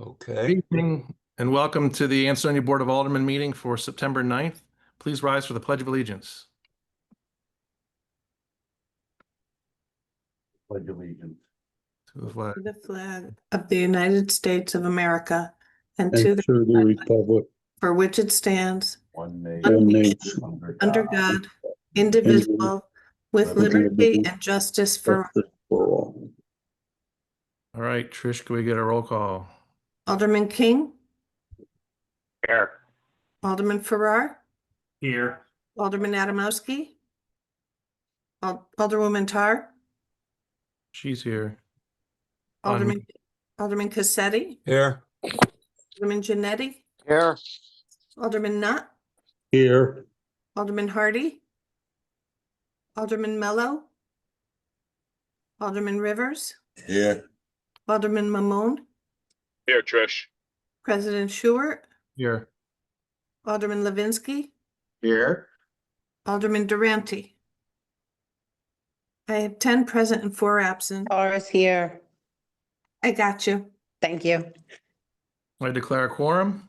Okay. Good evening and welcome to the Ansonia Board of Aldermen meeting for September 9th. Please rise for the Pledge of Allegiance. Pledge allegiance To the flag. To the flag of the United States of America and and to the to the republic, for which it stands, one one nation nation, under God, indivisible, with liberty and justice for justice for all. All right, Trish, can we get a roll call? Alderman King, Here. Alderman Farrar, Here. Alderman Adamowski, Alderwoman Tarr, She's here. Alderman Cassetti, Here. Alderman Janetti, Here. Alderman Nutt, Here, Alderman Hardy, Alderman Mello, Alderman Rivers, Here. Alderman Mamone, Here, Trish. President Stewart, Here. Alderman Levinsky, Here. Alderman Durante. I have 10 present and 4 absent. Laura's here. I got you. Thank you. I declare a quorum.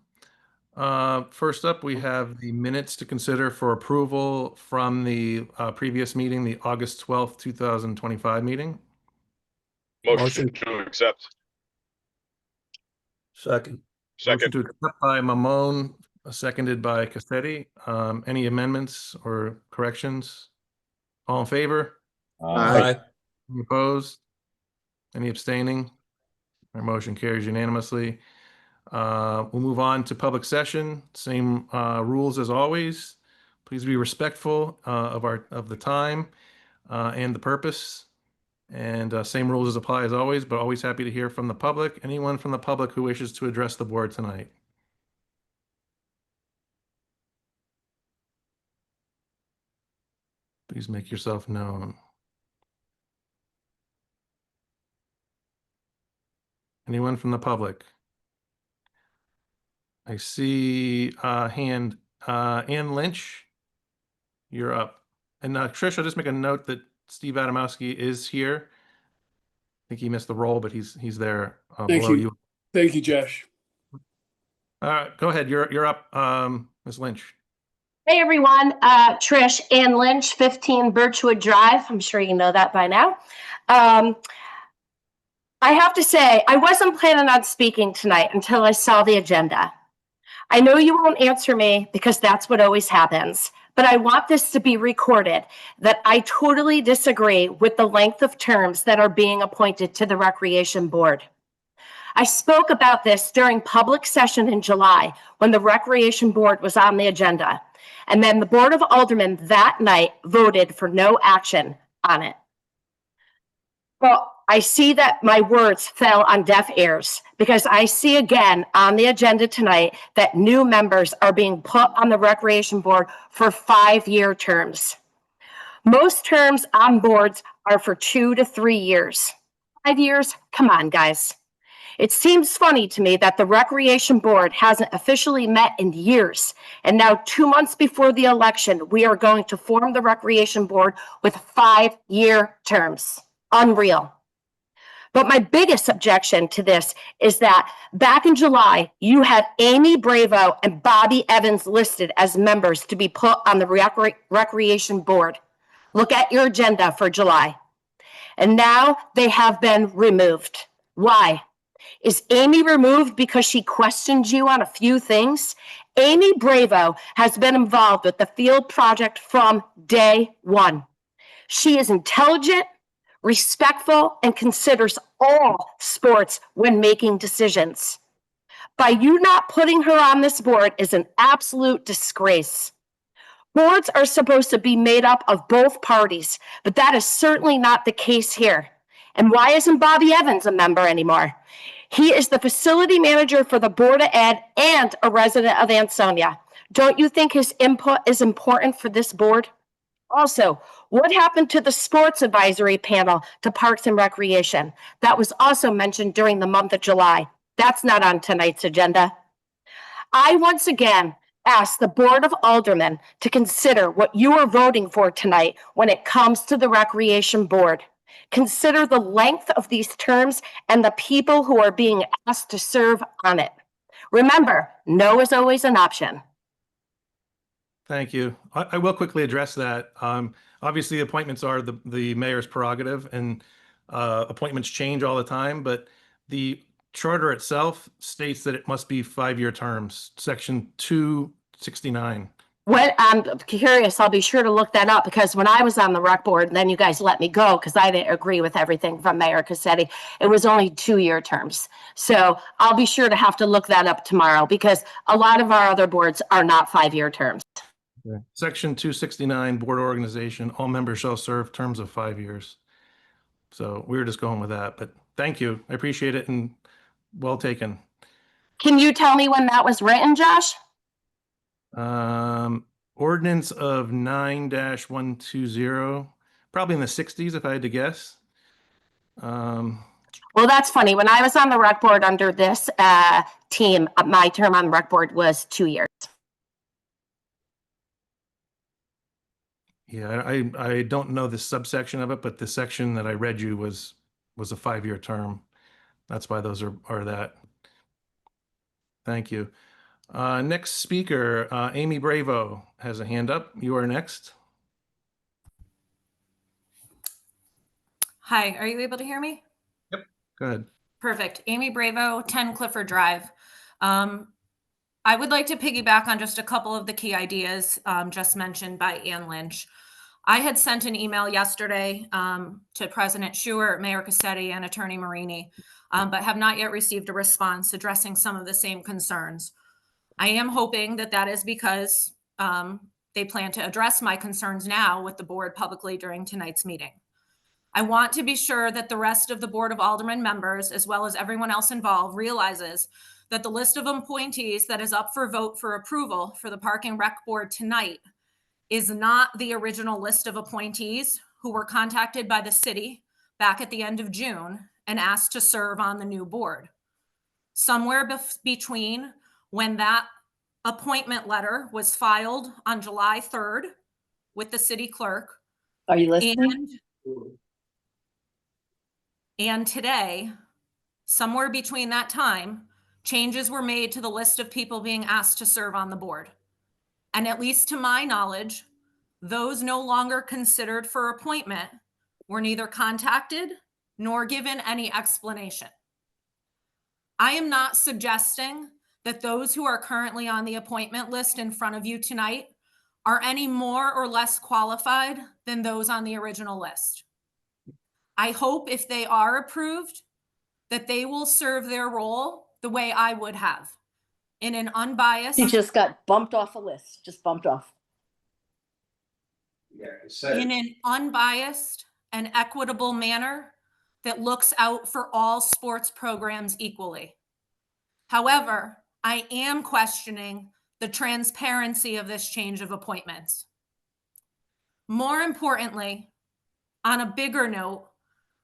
First up, we have the minutes to consider for approval from the previous meeting, the August 12th, 2025 meeting. Motion to accept. Second. Motion Second. to accept by Mamone, seconded by Cassetti. Any amendments or corrections? All in favor? Aye. Any opposed? Any abstaining? Our motion carries unanimously. We'll move on to public session. Same rules as always. Please be respectful of the time and the purpose. And same rules apply as always, but always happy to hear from the public. Anyone from the public who wishes to address the board tonight? Please make yourself known. Anyone from the public? I see a hand. Ann Lynch, you're up. And Trish, I'll just make a note that Steve Adamowski is here. I think he missed the roll, but he's there below you. Thank you, Josh. Go ahead. You're up, Ms. Lynch. Hey everyone, Trish, Ann Lynch, 15 Birchwood Drive. I'm sure you know that by now. I have to say, I wasn't planning on speaking tonight until I saw the agenda. I know you won't answer me because that's what always happens, but I want this to be recorded that I totally disagree with the length of terms that are being appointed to the Recreation Board. I spoke about this during public session in July when the Recreation Board was on the agenda, and then the Board of Aldermen that night voted for no action on it. Well, I see that my words fell on deaf ears because I see again on the agenda tonight that new members are being put on the Recreation Board for 5-year terms. Most terms on boards are for 2 to 3 years. 5 years? Come on, guys. It seems funny to me that the Recreation Board hasn't officially met in years, and now 2 months before the election, we are going to form the Recreation Board with 5-year terms. Unreal. But my biggest objection to this is that back in July, you had Amy Bravo and Bobby Evans listed as members to be put on the Recreation Board. Look at your agenda for July. And now they have been removed. Why? Is Amy removed because she questioned you on a few things? Amy Bravo has been involved with the field project from day one. She is intelligent, respectful, and considers all sports when making decisions. By you not putting her on this board is an absolute disgrace. Boards are supposed to be made up of both parties, but that is certainly not the case here. And why isn't Bobby Evans a member anymore? He is the facility manager for the Board of Ed and a resident of Ansonia. Don't you think his input is important for this board? Also, what happened to the sports advisory panel to Parks and Recreation? That was also mentioned during the month of July. That's not on tonight's agenda. I once again ask the Board of Aldermen to consider what you are voting for tonight when it comes to the Recreation Board. Consider the length of these terms and the people who are being asked to serve on it. Remember, no is always an option. Thank you. I will quickly address that. Obviously, appointments are the mayor's prerogative, and appointments change all the time, but the charter itself states that it must be 5-year terms, section 269. What I'm curious, I'll be sure to look that up, because when I was on the rec board, then you guys let me go because I didn't agree with everything from Mayor Cassetti. It was only 2-year terms. So I'll be sure to have to look that up tomorrow, because a lot of our other boards are not 5-year terms. Section 269, board organization, all members shall serve terms of 5 years. So we were just going with that, but thank you. I appreciate it and well taken. Can you tell me when that was written, Josh? Ordinance of 9-120, probably in the 60s if I had to guess. Well, that's funny. When I was on the rec board under this team, my term on the rec board was 2 years. Yeah, I don't know the subsection of it, but the section that I read you was a 5-year term. That's why those are that. Thank you. Next speaker, Amy Bravo has a hand up. You are next. Hi, are you able to hear me? Go ahead. Perfect. Amy Bravo, 10 Clifford Drive. I would like to piggyback on just a couple of the key ideas just mentioned by Ann Lynch. I had sent an email yesterday to President Schuer, Mayor Cassetti, and Attorney Marini, but have not yet received a response addressing some of the same concerns. I am hoping that that is because they plan to address my concerns now with the board publicly during tonight's meeting. I want to be sure that the rest of the Board of Aldermen members, as well as everyone else involved, realizes that the list of appointees that is up for vote for approval for the Park and Rec Board tonight is not the original list of appointees who were contacted by the city back at the end of June and asked to serve on the new board. Somewhere between when that appointment letter was filed on July 3rd with the city clerk. Are you listening? And today, somewhere between that time, changes were made to the list of people being asked to serve on the board. And at least to my knowledge, those no longer considered for appointment were neither contacted nor given any explanation. I am not suggesting that those who are currently on the appointment list in front of you tonight are any more or less qualified than those on the original list. I hope if they are approved, that they will serve their role the way I would have, in an unbiased. You just got bumped off a list, just bumped off. In an unbiased and equitable manner that looks out for all sports programs equally. However, I am questioning the transparency of this change of appointments. More importantly, on a bigger note,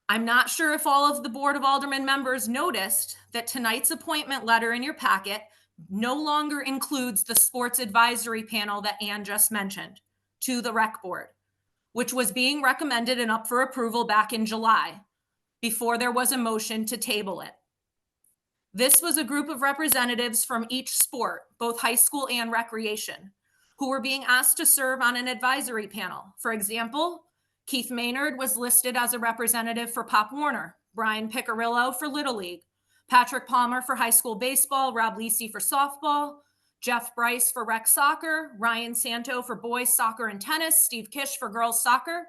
I'm not sure if all of the Board of Aldermen members noticed that tonight's appointment letter in your packet no longer includes the sports advisory panel that Ann just mentioned to the rec board, which was being recommended and up for approval back in July before there was a motion to table it. This was a group of representatives from each sport, both high school and recreation, who were being asked to serve on an advisory panel. For example, Keith Maynard was listed as a representative for Pop Warner, Brian Piccirillo for Little League, Patrick Palmer for high school baseball, Rob Lisi for softball, Jeff Bryce for rec soccer, Ryan Santo for boys soccer and tennis, Steve Kish for girls soccer.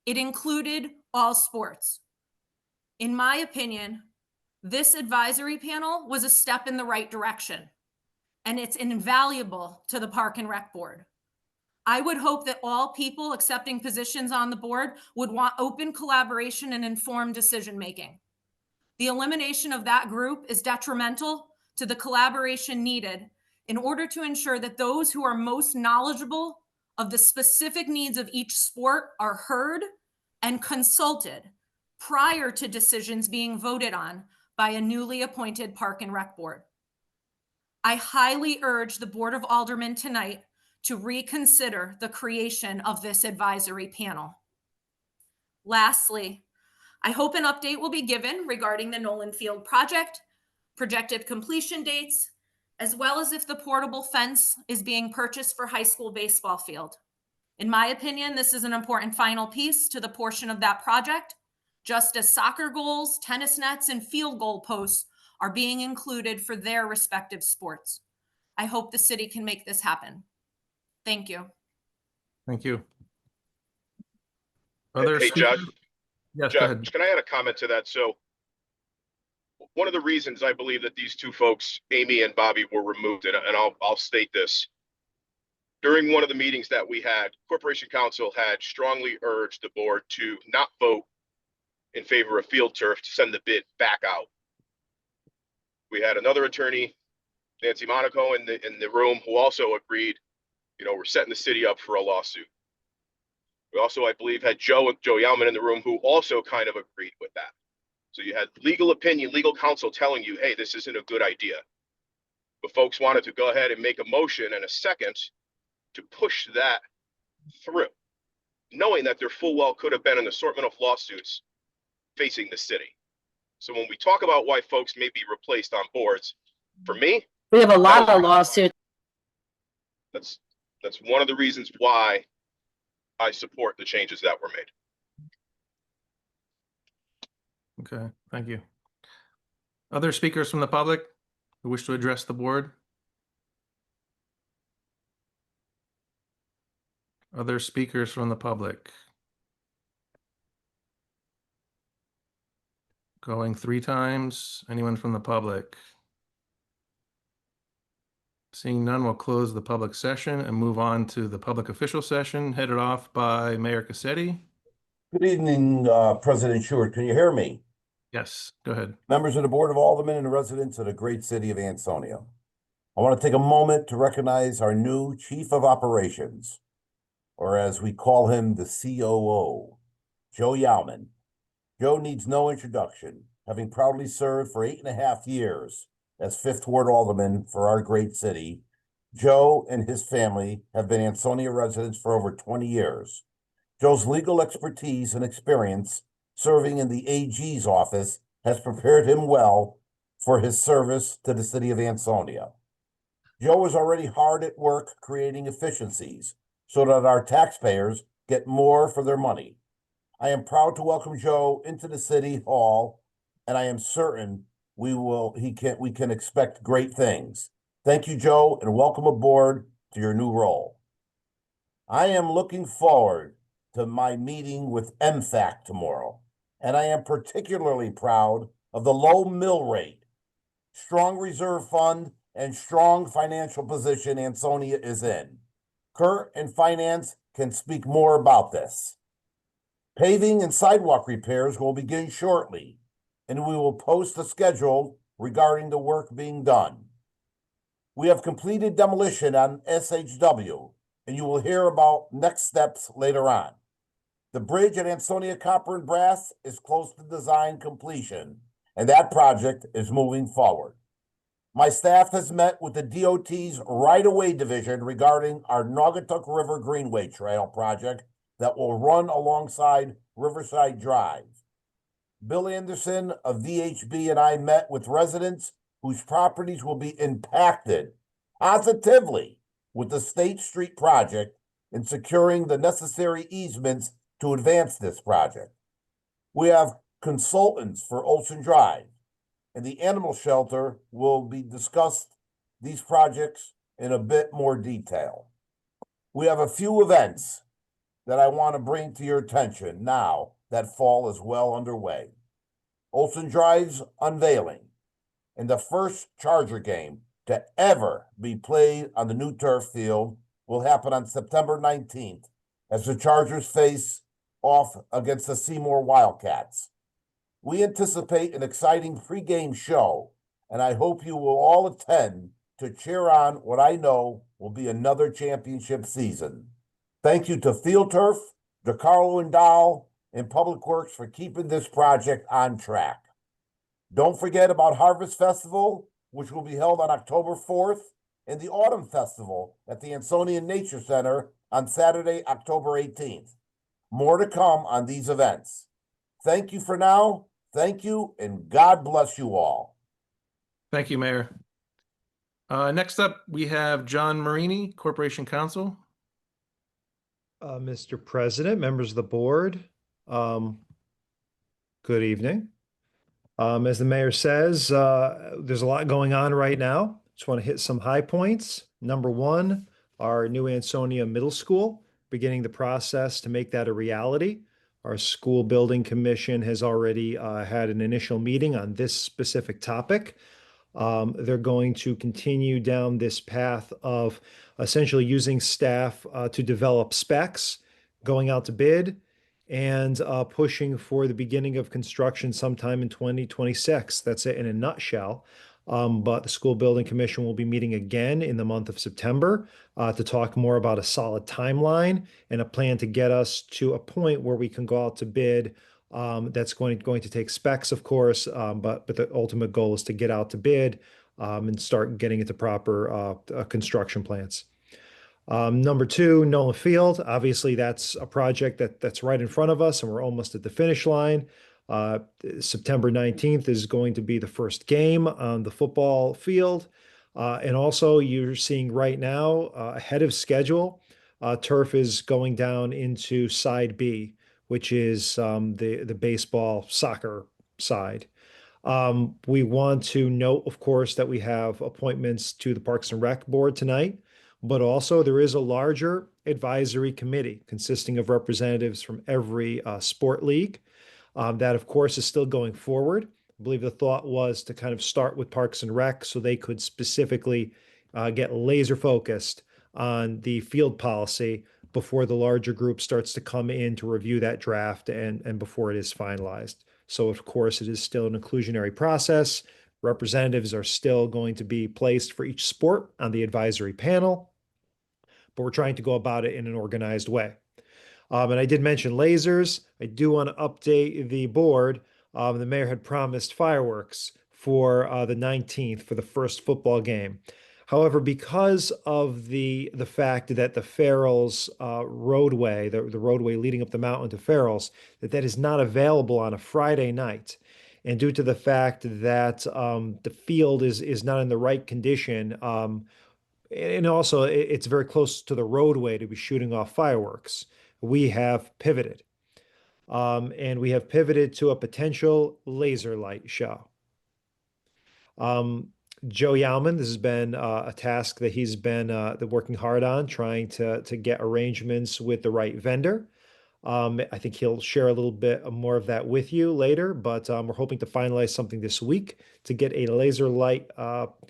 It included all sports. In my opinion, this advisory panel was a step in the right direction, and it's invaluable to the Park and Rec Board. I would hope that all people accepting positions on the board would want open collaboration and informed decision-making. The elimination of that group is detrimental to the collaboration needed in order to ensure that those who are most knowledgeable of the specific needs of each sport are heard and consulted prior to decisions being voted on by a newly appointed Park and Rec Board. I highly urge the Board of Aldermen tonight to reconsider the creation of this advisory panel. Lastly, I hope an update will be given regarding the Nolan Field project, projected completion dates, as well as if the portable fence is being purchased for high school baseball field. In my opinion, this is an important final piece to the portion of that project, just as soccer goals, tennis nets, and field goal posts are being included for their respective sports. I hope the city can make this happen. Thank you. Thank you. Other Hey, speakers? Josh. Yes, go Josh, ahead. can I add a comment to that? So one of the reasons I believe that these two folks, Amy and Bobby, were removed, and I'll state this. During one of the meetings that we had, Corporation Counsel had strongly urged the board to not vote in favor of field turf, to send the bid back out. We had another attorney, Nancy Monaco, in the room, who also agreed, we're setting the city up for a lawsuit. We also, I believe, had Joe Yalman in the room, who also kind of agreed with that. So you had legal opinion, legal counsel telling you, hey, this isn't a good idea. But folks wanted to go ahead and make a motion and a second to push that through, knowing that there full well could have been an assortment of lawsuits facing the city. So when we talk about why folks may be replaced on boards, for me, We have a lot That was- of lawsuits. that's one of the reasons why I support the changes that were made. Okay, thank you. Other speakers from the public who wish to address the board? Other speakers from the public? Going 3 times. Anyone from the public? Seeing none, we'll close the public session and move on to the public official session headed off by Mayor Cassetti. Good evening, President Stewart. Can you hear me? Yes, go ahead. Members of the Board of Aldermen and residents of the great city of Ansonia. I want to take a moment to recognize our new Chief of Operations, or as we call him, the COO, Joe Yalman. Joe needs no introduction, having proudly served for 8.5 years as 5th Ward Alderman for our great city. Joe and his family have been Ansonia residents for over 20 years. Joe's legal expertise and experience serving in the AG's office has prepared him well for his service to the city of Ansonia. Joe is already hard at work creating efficiencies so that our taxpayers get more for their money. I am proud to welcome Joe into the city hall, and I am certain we can expect great things. Thank you, Joe, and welcome aboard to your new role. I am looking forward to my meeting with MFAC tomorrow, and I am particularly proud of the low mill rate, strong reserve fund, and strong financial position Ansonia is in. Kurt and Finance can speak more about this. Paving and sidewalk repairs will begin shortly, and we will post a schedule regarding the work being done. We have completed demolition on SHW, and you will hear about next steps later on. The bridge at Ansonia Copper and Brass is close to design completion, and that project is moving forward. My staff has met with the DOT's right-of-way division regarding our Naugatuck River Greenway Trail project that will run alongside Riverside Drive. Bill Anderson of VHB and I met with residents whose properties will be impacted positively with the State Street project in securing the necessary easements to advance this project. We have consultants for Olson Drive, and the animal shelter will be discussed these projects in a bit more detail. We have a few events that I want to bring to your attention now that fall is well underway. Olson Drive's unveiling, and the first Charger game to ever be played on the new turf field will happen on September 19th as the Chargers face off against the Seymour Wildcats. We anticipate an exciting pregame show, and I hope you will all attend to cheer on what I know will be another championship season. Thank you to Field Turf, DeCarlo and Dahl, and Public Works for keeping this project on track. Don't forget about Harvest Festival, which will be held on October 4th, and the Autumn Festival at the Ansonia Nature Center on Saturday, October 18th. More to come on these events. Thank you for now. Thank you, and God bless you all. Thank you, Mayor. Next up, we have John Marini, Corporation Counsel. Mr. President, members of the board, good evening. As the mayor says, there's a lot going on right now. Just want to hit some high points. Number one, our new Ansonia Middle School, beginning the process to make that a reality. Our school building commission has already had an initial meeting on this specific topic. They're going to continue down this path of essentially using staff to develop specs, going out to bid, and pushing for the beginning of construction sometime in 2026. That's it in a nutshell. But the School Building Commission will be meeting again in the month of September to talk more about a solid timeline and a plan to get us to a point where we can go out to bid. That's going to take specs, of course, but the ultimate goal is to get out to bid and start getting into proper construction plans. Number two, Nolan Field. Obviously, that's a project that's right in front of us, and we're almost at the finish line. September 19th is going to be the first game on the football field. And also, you're seeing right now, ahead of schedule, turf is going down into side B, which is the baseball soccer side. We want to note, of course, that we have appointments to the Parks and Rec Board tonight, but also there is a larger advisory committee consisting of representatives from every sport league. That, of course, is still going forward. I believe the thought was to kind of start with Parks and Rec so they could specifically get laser focused on the field policy before the larger group starts to come in to review that draft and before it is finalized. So, of course, it is still an inclusionary process. Representatives are still going to be placed for each sport on the advisory panel, but we're trying to go about it in an organized way. And I did mention lasers. I do want to update the board. The mayor had promised fireworks for the 19th for the first football game. However, because of the fact that the Farrell's roadway, the roadway leading up the mountain to Farrell's, that is not available on a Friday night, and due to the fact that the field is not in the right condition, and also it's very close to the roadway to be shooting off fireworks, we have pivoted. And we have pivoted to a potential laser light show. Joe Yauman, this has been a task that he's been working hard on, trying to get arrangements with the right vendor. I think he'll share a little bit more of that with you later, but we're hoping to finalize something this week to get a laser light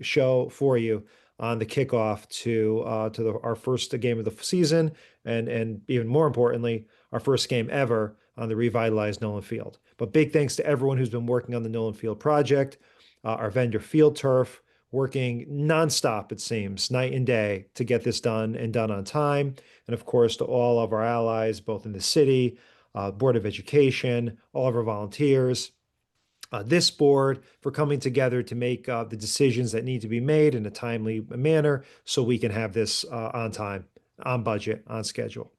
show for you on the kickoff to our first game of the season, and even more importantly, our first game ever on the revitalized Nolan Field. But big thanks to everyone who's been working on the Nolan Field project. Our vendor Field Turf, working nonstop, it seems, night and day to get this done and done on time. And of course, to all of our allies, both in the city, Board of Education, all of our volunteers, this board for coming together to make the decisions that need to be made in a timely manner so we can have this on time, on budget, on schedule.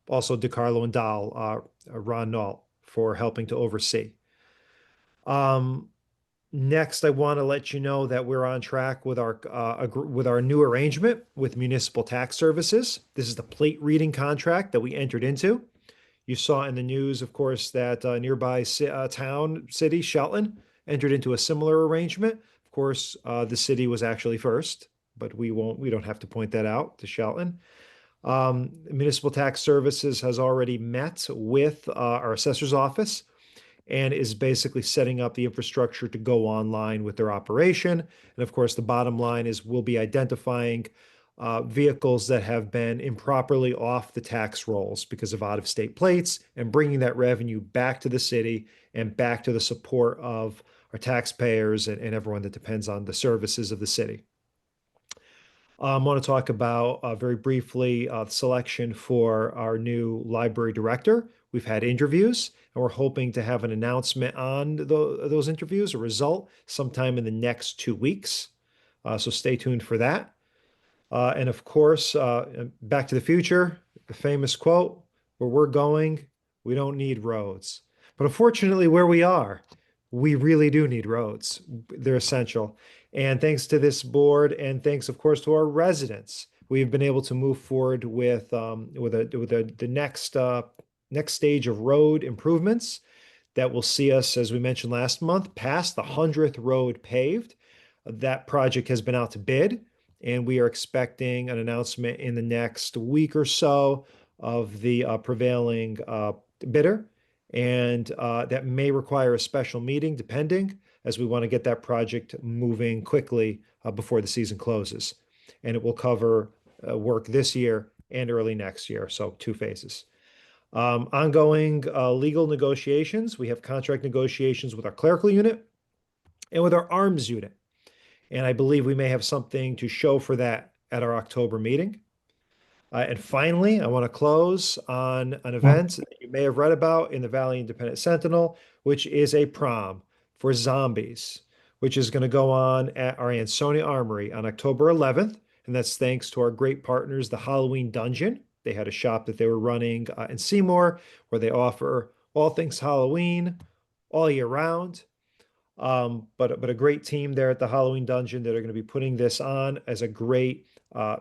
Also, DeCarlo and Dahl, Ron Nault for helping to oversee. Next, I want to let you know that we're on track with our new arrangement with Municipal Tax Services. This is the plate reading contract that we entered into. You saw in the news, of course, that nearby city, Shelton, entered into a similar arrangement. Of course, the city was actually first, but we don't have to point that out to Shelton. Municipal Tax Services has already met with our assessor's office and is basically setting up the infrastructure to go online with their operation. And of course, the bottom line is we'll be identifying vehicles that have been improperly off the tax rolls because of out-of-state plates and bringing that revenue back to the city and back to the support of our taxpayers and everyone that depends on the services of the city. I want to talk about very briefly the selection for our new library director. We've had interviews, and we're hoping to have an announcement on those interviews, a result, sometime in the next 2 weeks. So stay tuned for that. And of course, Back to the Future, the famous quote, where we're going, we don't need roads. But unfortunately, where we are, we really do need roads. They're essential. And thanks to this board, and thanks, of course, to our residents, we've been able to move forward with the next stage of road improvements that will see us, as we mentioned last month, past the 100th road paved. That project has been out to bid, and we are expecting an announcement in the next week or so of the prevailing bidder. And that may require a special meeting, depending, as we want to get that project moving quickly before the season closes. And it will cover work this year and early next year, so 2 phases. Ongoing legal negotiations. We have contract negotiations with our clerical unit and with our arms unit. And I believe we may have something to show for that at our October meeting. And finally, I want to close on an event that you may have read about in the Valley Independent Sentinel, which is a prom for zombies, which is going to go on at our Ansonia Armory on October 11th. And that's thanks to our great partners, the Halloween Dungeon. They had a shop that they were running in Seymour where they offer all things Halloween all year round. But a great team there at the Halloween Dungeon that are going to be putting this on as a great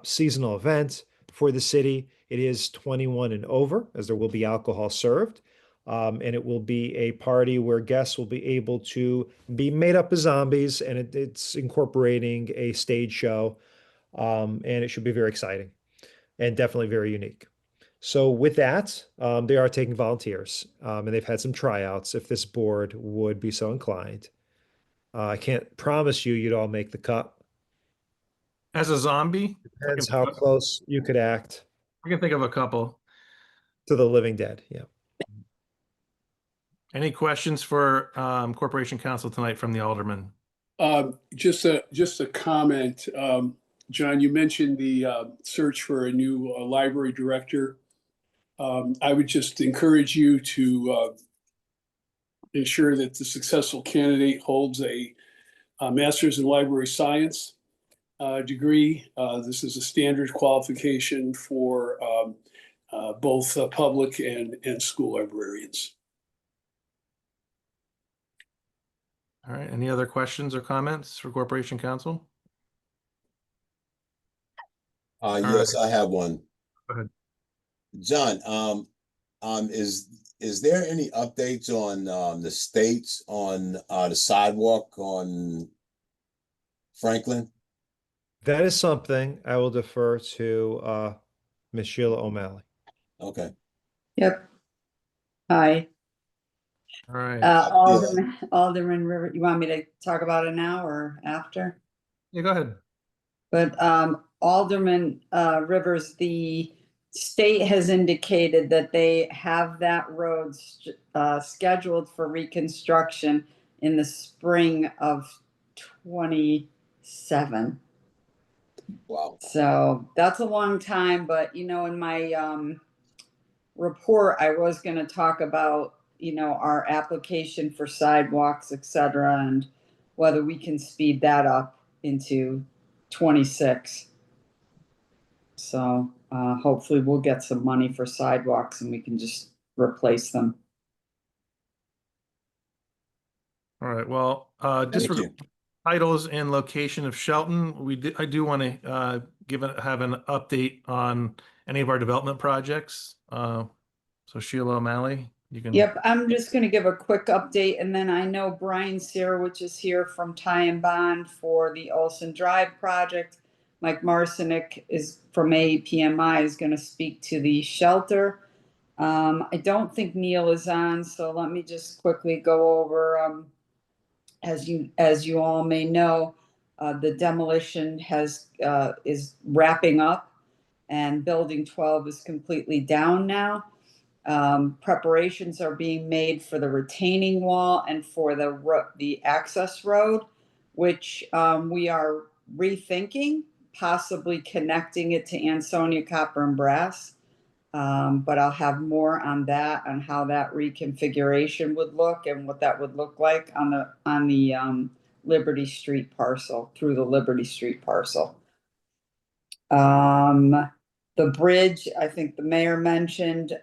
seasonal event for the city. It is 21 and over, as there will be alcohol served. And it will be a party where guests will be able to be made up as zombies, and it's incorporating a stage show. And it should be very exciting and definitely very unique. So with that, they are taking volunteers, and they've had some tryouts if this board would be so inclined. I can't promise you'd all make the cut. As a zombie, Depends how close you could act I can think of a couple. to the living dead. Yeah. Any questions for Corporation Counsel tonight from the Alderman? Just a comment. John, you mentioned the search for a new library director. I would just encourage you to ensure that the successful candidate holds a master's in library science degree. This is a standard qualification for both public and school librarians. All right. Any other questions or comments for Corporation Counsel? Yes, I have one. Go ahead. John, is there any updates on the states on the sidewalk on Franklin? That is something I will defer to Ms. Sheila O'Malley. Okay. Yep. Hi. All right. Alderman River, you want me to talk about it now or after? Yeah, go ahead. But Alderman Rivers, the state has indicated that they have that road scheduled for reconstruction in the spring of 27. Wow. So that's a long time, but in my report, I was going to talk about, our application for sidewalks, et cetera, and whether we can speed that up into 26. So hopefully we'll get some money for sidewalks and we can just replace them. All right. Well, just for the titles and location of Shelton, I do want to have an update on any of our development projects. So Sheila O'Malley, you can. Yep, I'm just going to give a quick update, and then I know Brian Sirowich is here from Ty and Bond for the Olson Drive project. Mike Marcinik is from APMI is going to speak to the shelter. I don't think Neil is on, so let me just quickly go over. As you all may know, the demolition is wrapping up, and Building 12 is completely down now. Preparations are being made for the retaining wall and for the access road, which we are rethinking, possibly connecting it to Ansonia Copper and Brass. But I'll have more on that, on how that reconfiguration would look and what that would look like on the Liberty Street parcel, through the Liberty Street parcel. The bridge, I think the mayor mentioned,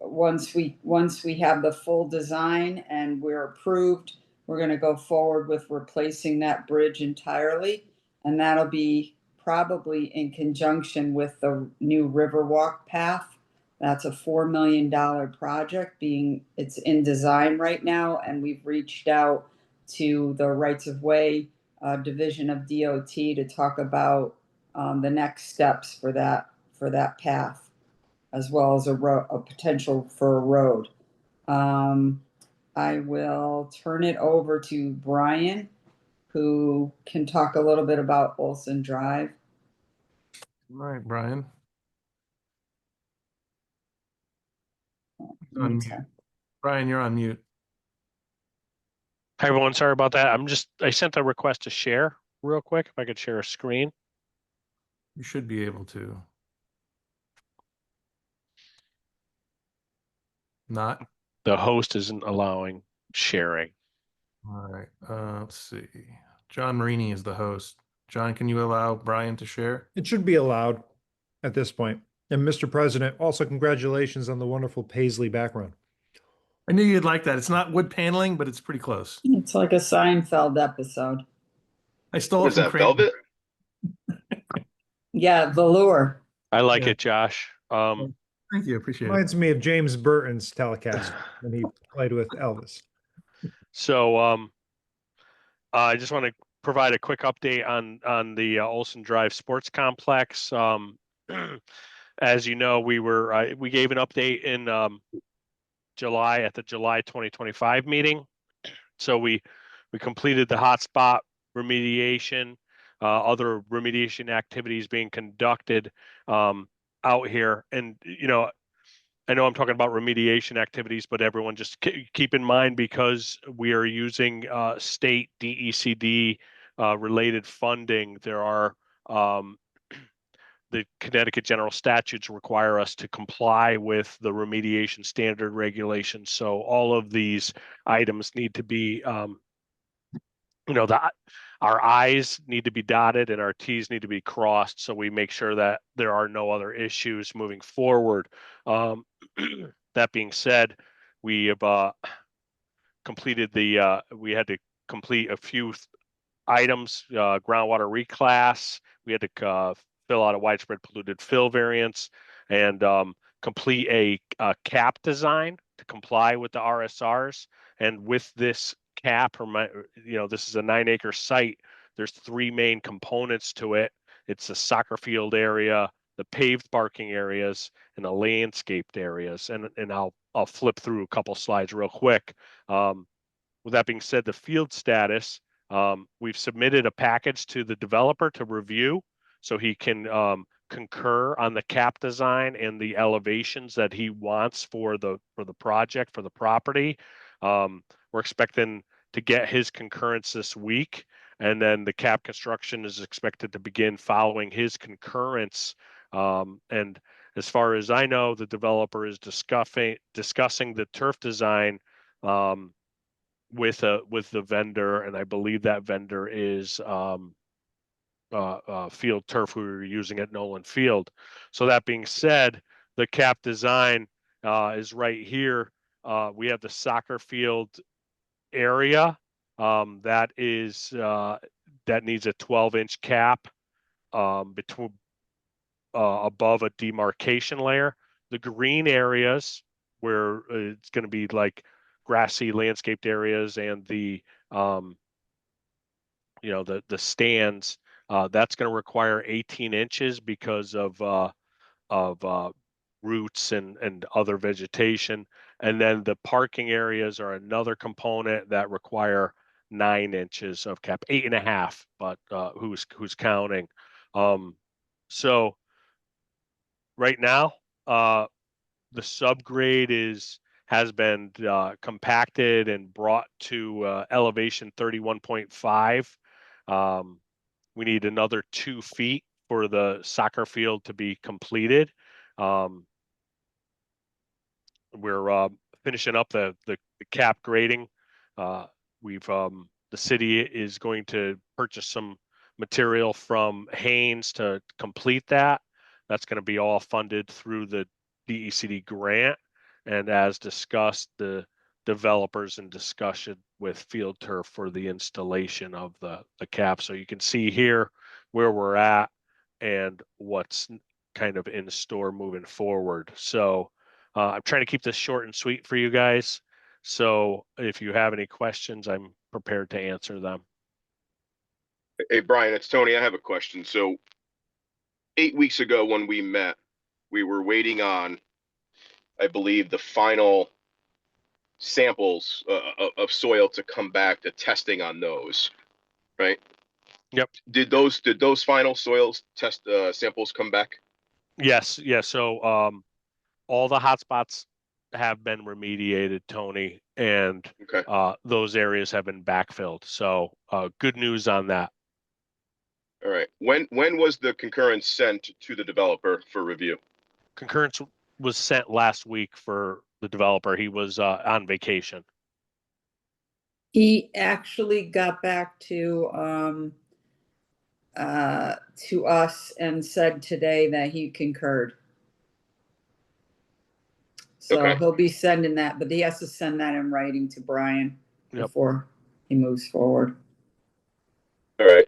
once we have the full design and we're approved, we're gonna go forward with replacing that bridge entirely. And that'll be probably in conjunction with the new Riverwalk path. That's a $4 million project it's in design right now, and we've reached out to the rights of way division of DOT to talk about the next steps for that path, as well as a potential for a road. I will turn it over to Brian, who can talk a little bit about Olson Drive. All right, Brian. On mute. Brian, you're on mute. Hi, everyone. Sorry about that. I sent a request to share real quick. If I could share a screen. You should be able to. Not? The host isn't allowing sharing. All right. Let's see. John Marini is the host. John, can you allow Brian to share? It should be allowed at this point. And Mr. President, also congratulations on the wonderful Paisley background. I knew you'd like that. It's not wood paneling, but it's pretty close. It's like a Seinfeld episode. I stole Was it from that Kramer. velvet? Yeah, velour. I like Yeah. it, Josh. Thank you. Appreciate it. Reminds me of James Burton's telecast when he played with Elvis. So I just want to provide a quick update on the Olson Drive Sports Complex. As you know, we gave an update in July at the July 2025 meeting. So we completed the hotspot remediation, other remediation activities being conducted out here. And, I know I'm talking about remediation activities, but everyone just keep in mind, because we are using state DECD related funding, there are the Connecticut general statutes require us to comply with the remediation standard regulations. So all of these items need to be, our I's need to be dotted and our T's need to be crossed, so we make sure that there are no other issues moving forward. That being said, we have completed we had to complete a few items, groundwater reclass. We had to fill out a widespread polluted fill variance and complete a cap design to comply with the RSRs. And with this cap, this is a 9-acre site. There's 3 main components to it. It's the soccer field area, the paved parking areas, and the landscaped areas. And I'll flip through a couple slides real quick. With that being said, the field status, we've submitted a package to the developer to review, so he can concur on the cap design and the elevations that he wants for the project, for the property. We're expecting to get his concurrence this week, and then the cap construction is expected to begin following his concurrence. And as far as I know, the developer is discussing the turf design with the vendor, and I believe that vendor is Field Turf, who we're using at Nolan Field. So that being said, the cap design is right here. We have the soccer field area that needs a 12-inch cap between above a demarcation layer. The green areas where it's going to be like grassy landscaped areas and the stands, that's going to require 18 inches because of roots and other vegetation. And then the parking areas are another component that require 9 inches of cap, 8.5, but who's counting? So right now, the subgrade has been compacted and brought to elevation 31.5. We need another 2 feet for the soccer field to be completed. We're finishing up the cap grading. The city is going to purchase some material from Haynes to complete that. That's going to be all funded through the DECD grant. And as discussed, the developers in discussion with Field Turf for the installation of the cap. So you can see here where we're at and what's kind of in store moving forward. So I'm trying to keep this short and sweet for you guys. So if you have any questions, I'm prepared to answer them. Hey, Brian, it's Tony. I have a question. So 8 weeks ago when we met, we were waiting on, I believe, the final samples of soil to come back to testing on those, right? Yep. Did those final soils test samples come back? Yes. Yeah. So all the hotspots have been remediated, Tony, and Okay. those areas have been backfilled. So good news on that. All right. When was the concurrence sent to the developer for review? Concurrence was sent last week for the developer. He was on vacation. He actually got back to us and said today that he concurred. So Okay. he'll be sending that, but he has to send that in writing to Brian Yep. before he moves forward. All right.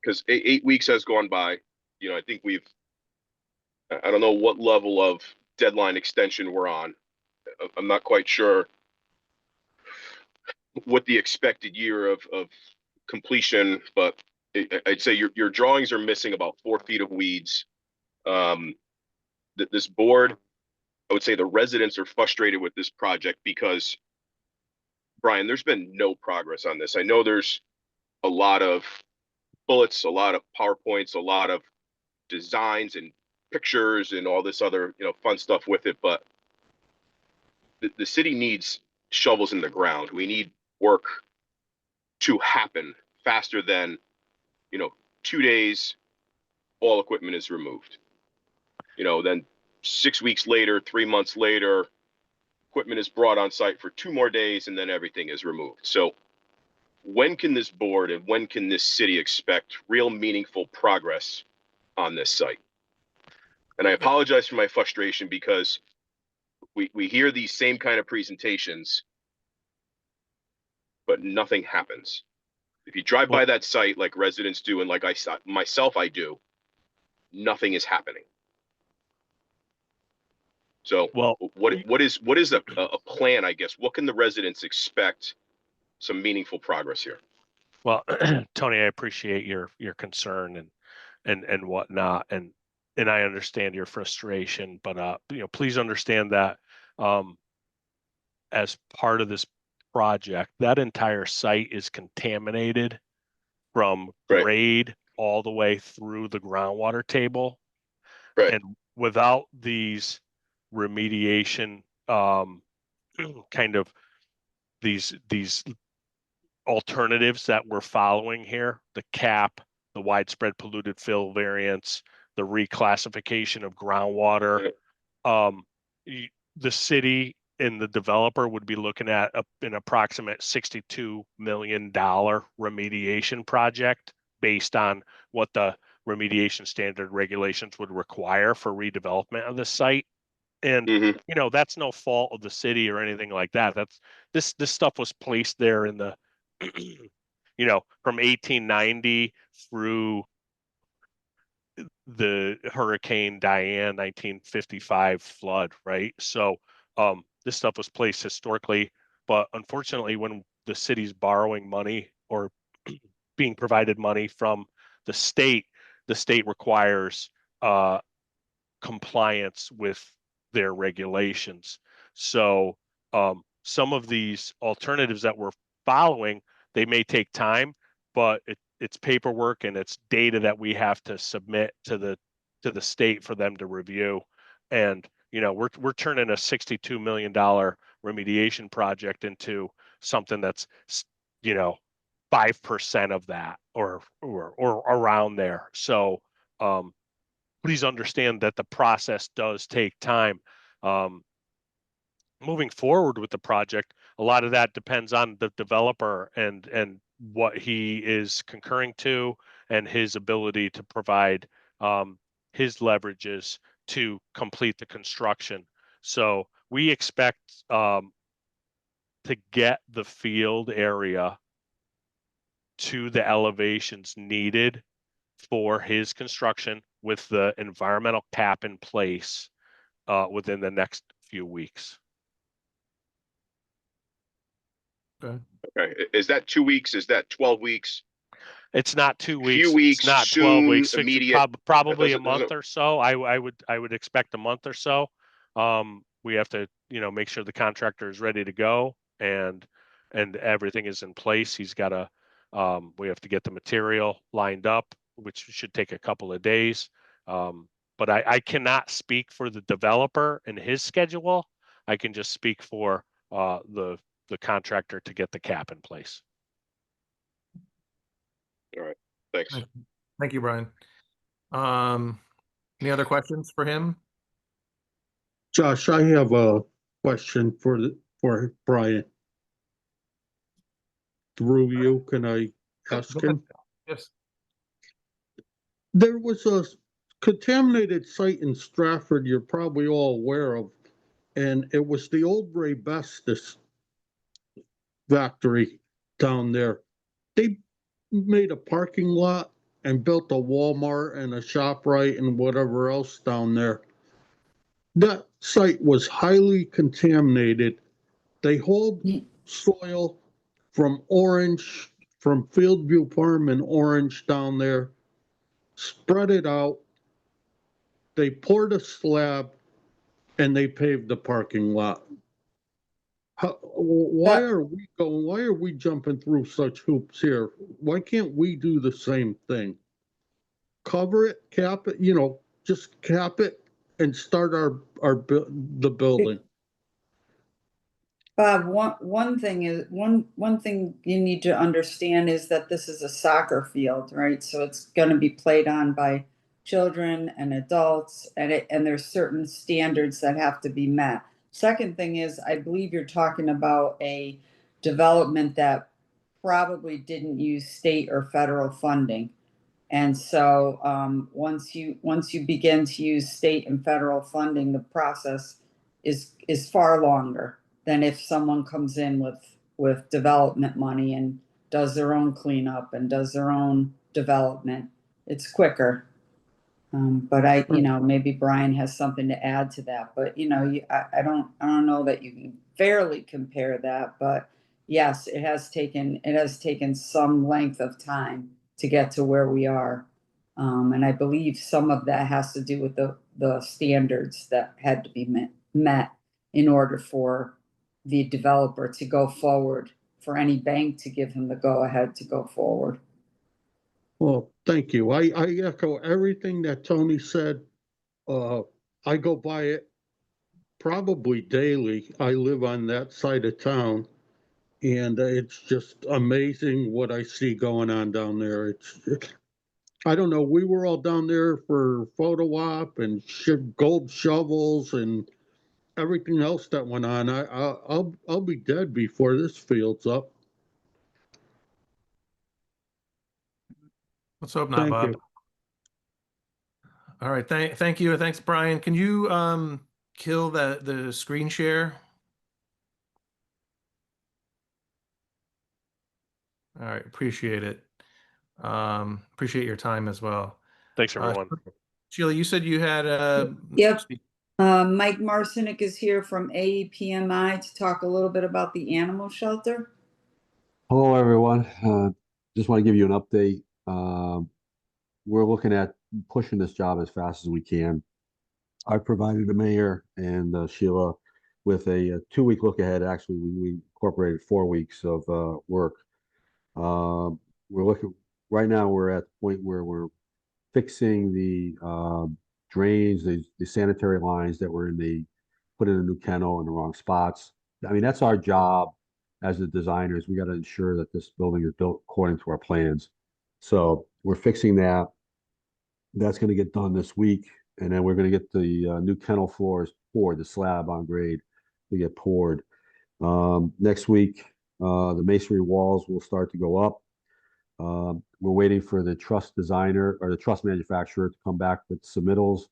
Because 8 weeks has gone by. You know, I think I don't know what level of deadline extension we're on. I'm not quite sure what the expected year of completion, but I'd say your drawings are missing about 4 feet of weeds. This board, I would say the residents are frustrated with this project because, Brian, there's been no progress on this. I know there's a lot of bullets, a lot of PowerPoints, a lot of designs and pictures and all this other, fun stuff with it, but the city needs shovels in the ground. We need work to happen faster than 2 days all equipment is removed. Then 6 weeks later, 3 months later, equipment is brought on site for 2 more days and then everything is removed. So when can this board and when can this city expect real meaningful progress on this site? And I apologize for my frustration because we hear these same kind of presentations, but nothing happens. If you drive by that site like residents do, and like I do, nothing is happening. So what is a plan, I guess? What can the residents expect some meaningful progress here? Well, Tony, I appreciate your concern and whatnot, and I understand your frustration, but please understand that as part of this project, that entire site is contaminated from grade all the way through the groundwater table. Right. And without these remediation kind of these alternatives that we're following here, the cap, the widespread polluted fill variance, the reclassification of groundwater, the city and the developer would be looking at an approximate $62 million remediation project based on what the remediation standard regulations would require for redevelopment of the site. And that's no fault of the city or anything like that. That's this stuff was placed there in the from 1890 through the Hurricane Diane 1955 flood, right? So this stuff was placed historically, but unfortunately when the city's borrowing money or being provided money from the state requires compliance with their regulations. So some of these alternatives that we're following, they may take time, but it's paperwork and it's data that we have to submit to the state for them to review. And we're turning a $62 million remediation project into something that's 5% of that or around there. So please understand that the process does take time. Moving forward with the project, a lot of that depends on the developer and what he is concurring to and his ability to provide his leverages to complete the construction. So we expect to get the field area to the elevations needed for his construction with the environmental cap in place within the next few weeks. Okay. Okay, is that 2 weeks? Is that 12 weeks? It's not 2 weeks. Few It's weeks, not 12 soon, weeks. immediate. Probably a Doesn't- month or so. I would expect a month or so. We have to, make sure the contractor is ready to go and everything is in place. He's got to, we have to get the material lined up, which should take a couple of days. But I cannot speak for the developer and his schedule. I can just speak for the contractor to get the cap in place. All right, thanks. Thank you, Brian. Any other questions for him? Josh, I have a question for Brian. Through you, can I ask Go ahead. him? Yes. There was a contaminated site in Stratford you're probably all aware of, and it was the old asbestos factory down there. They made a parking lot and built a Walmart and a ShopRite and whatever else down there. That site was highly contaminated. They hauled soil from Orange, from Fieldview Farm in Orange down there, spread it out. They poured a slab and they paved the parking lot. Why are we jumping through such hoops here? Why can't we do the same thing? Cover it, cap it, just cap it and start the building. Bob, one thing you need to understand is that this is a soccer field, right? So it's going to be played on by children and adults, and there's certain standards that have to be met. Second thing is, I believe you're talking about a development that probably didn't use state or federal funding. And so once you begin to use state and federal funding, the process is far longer than if someone comes in with development money and does their own cleanup and does their own development. It's quicker. But maybe Brian has something to add to that. But I don't know that you can fairly compare that. But yes, it has taken some length of time to get to where we are. And I believe some of that has to do with the standards that had to be met in order for the developer to go forward, for any bank to give him the go-ahead to go forward. Well, thank you. I echo everything that Tony said. I go by it probably daily. I live on that side of town, and it's just amazing what I see going on down there. I don't know. We were all down there for photo op and gold shovels and everything else that went on. I'll be dead before this field's up. Let's hope not, Thank Bob. you. All right. Thank you. Thanks, Brian. Can you kill the screen share? All right. Appreciate it. Appreciate your time as well. Thanks, everyone. Sheila, you said you had Yep. Mike Marcinick is here from AEPMI to talk a little bit about the animal shelter. Hello, everyone. Just want to give you an update. We're looking at pushing this job as fast as we can. I provided the mayor and Sheila with a 2-week look ahead. Actually, we incorporated 4 weeks of work. We're looking right now. We're at the point where we're fixing the drains, the sanitary lines that were put in a new kennel in the wrong spots. I mean, that's our job as the designers. We got to ensure that this building is built according to our plans. So we're fixing that. That's going to get done this week. And then we're going to get the new kennel floors poured, the slab on grade to get poured. Next week, the masonry walls will start to go up. We're waiting for the truss designer or the truss manufacturer to come back with submittals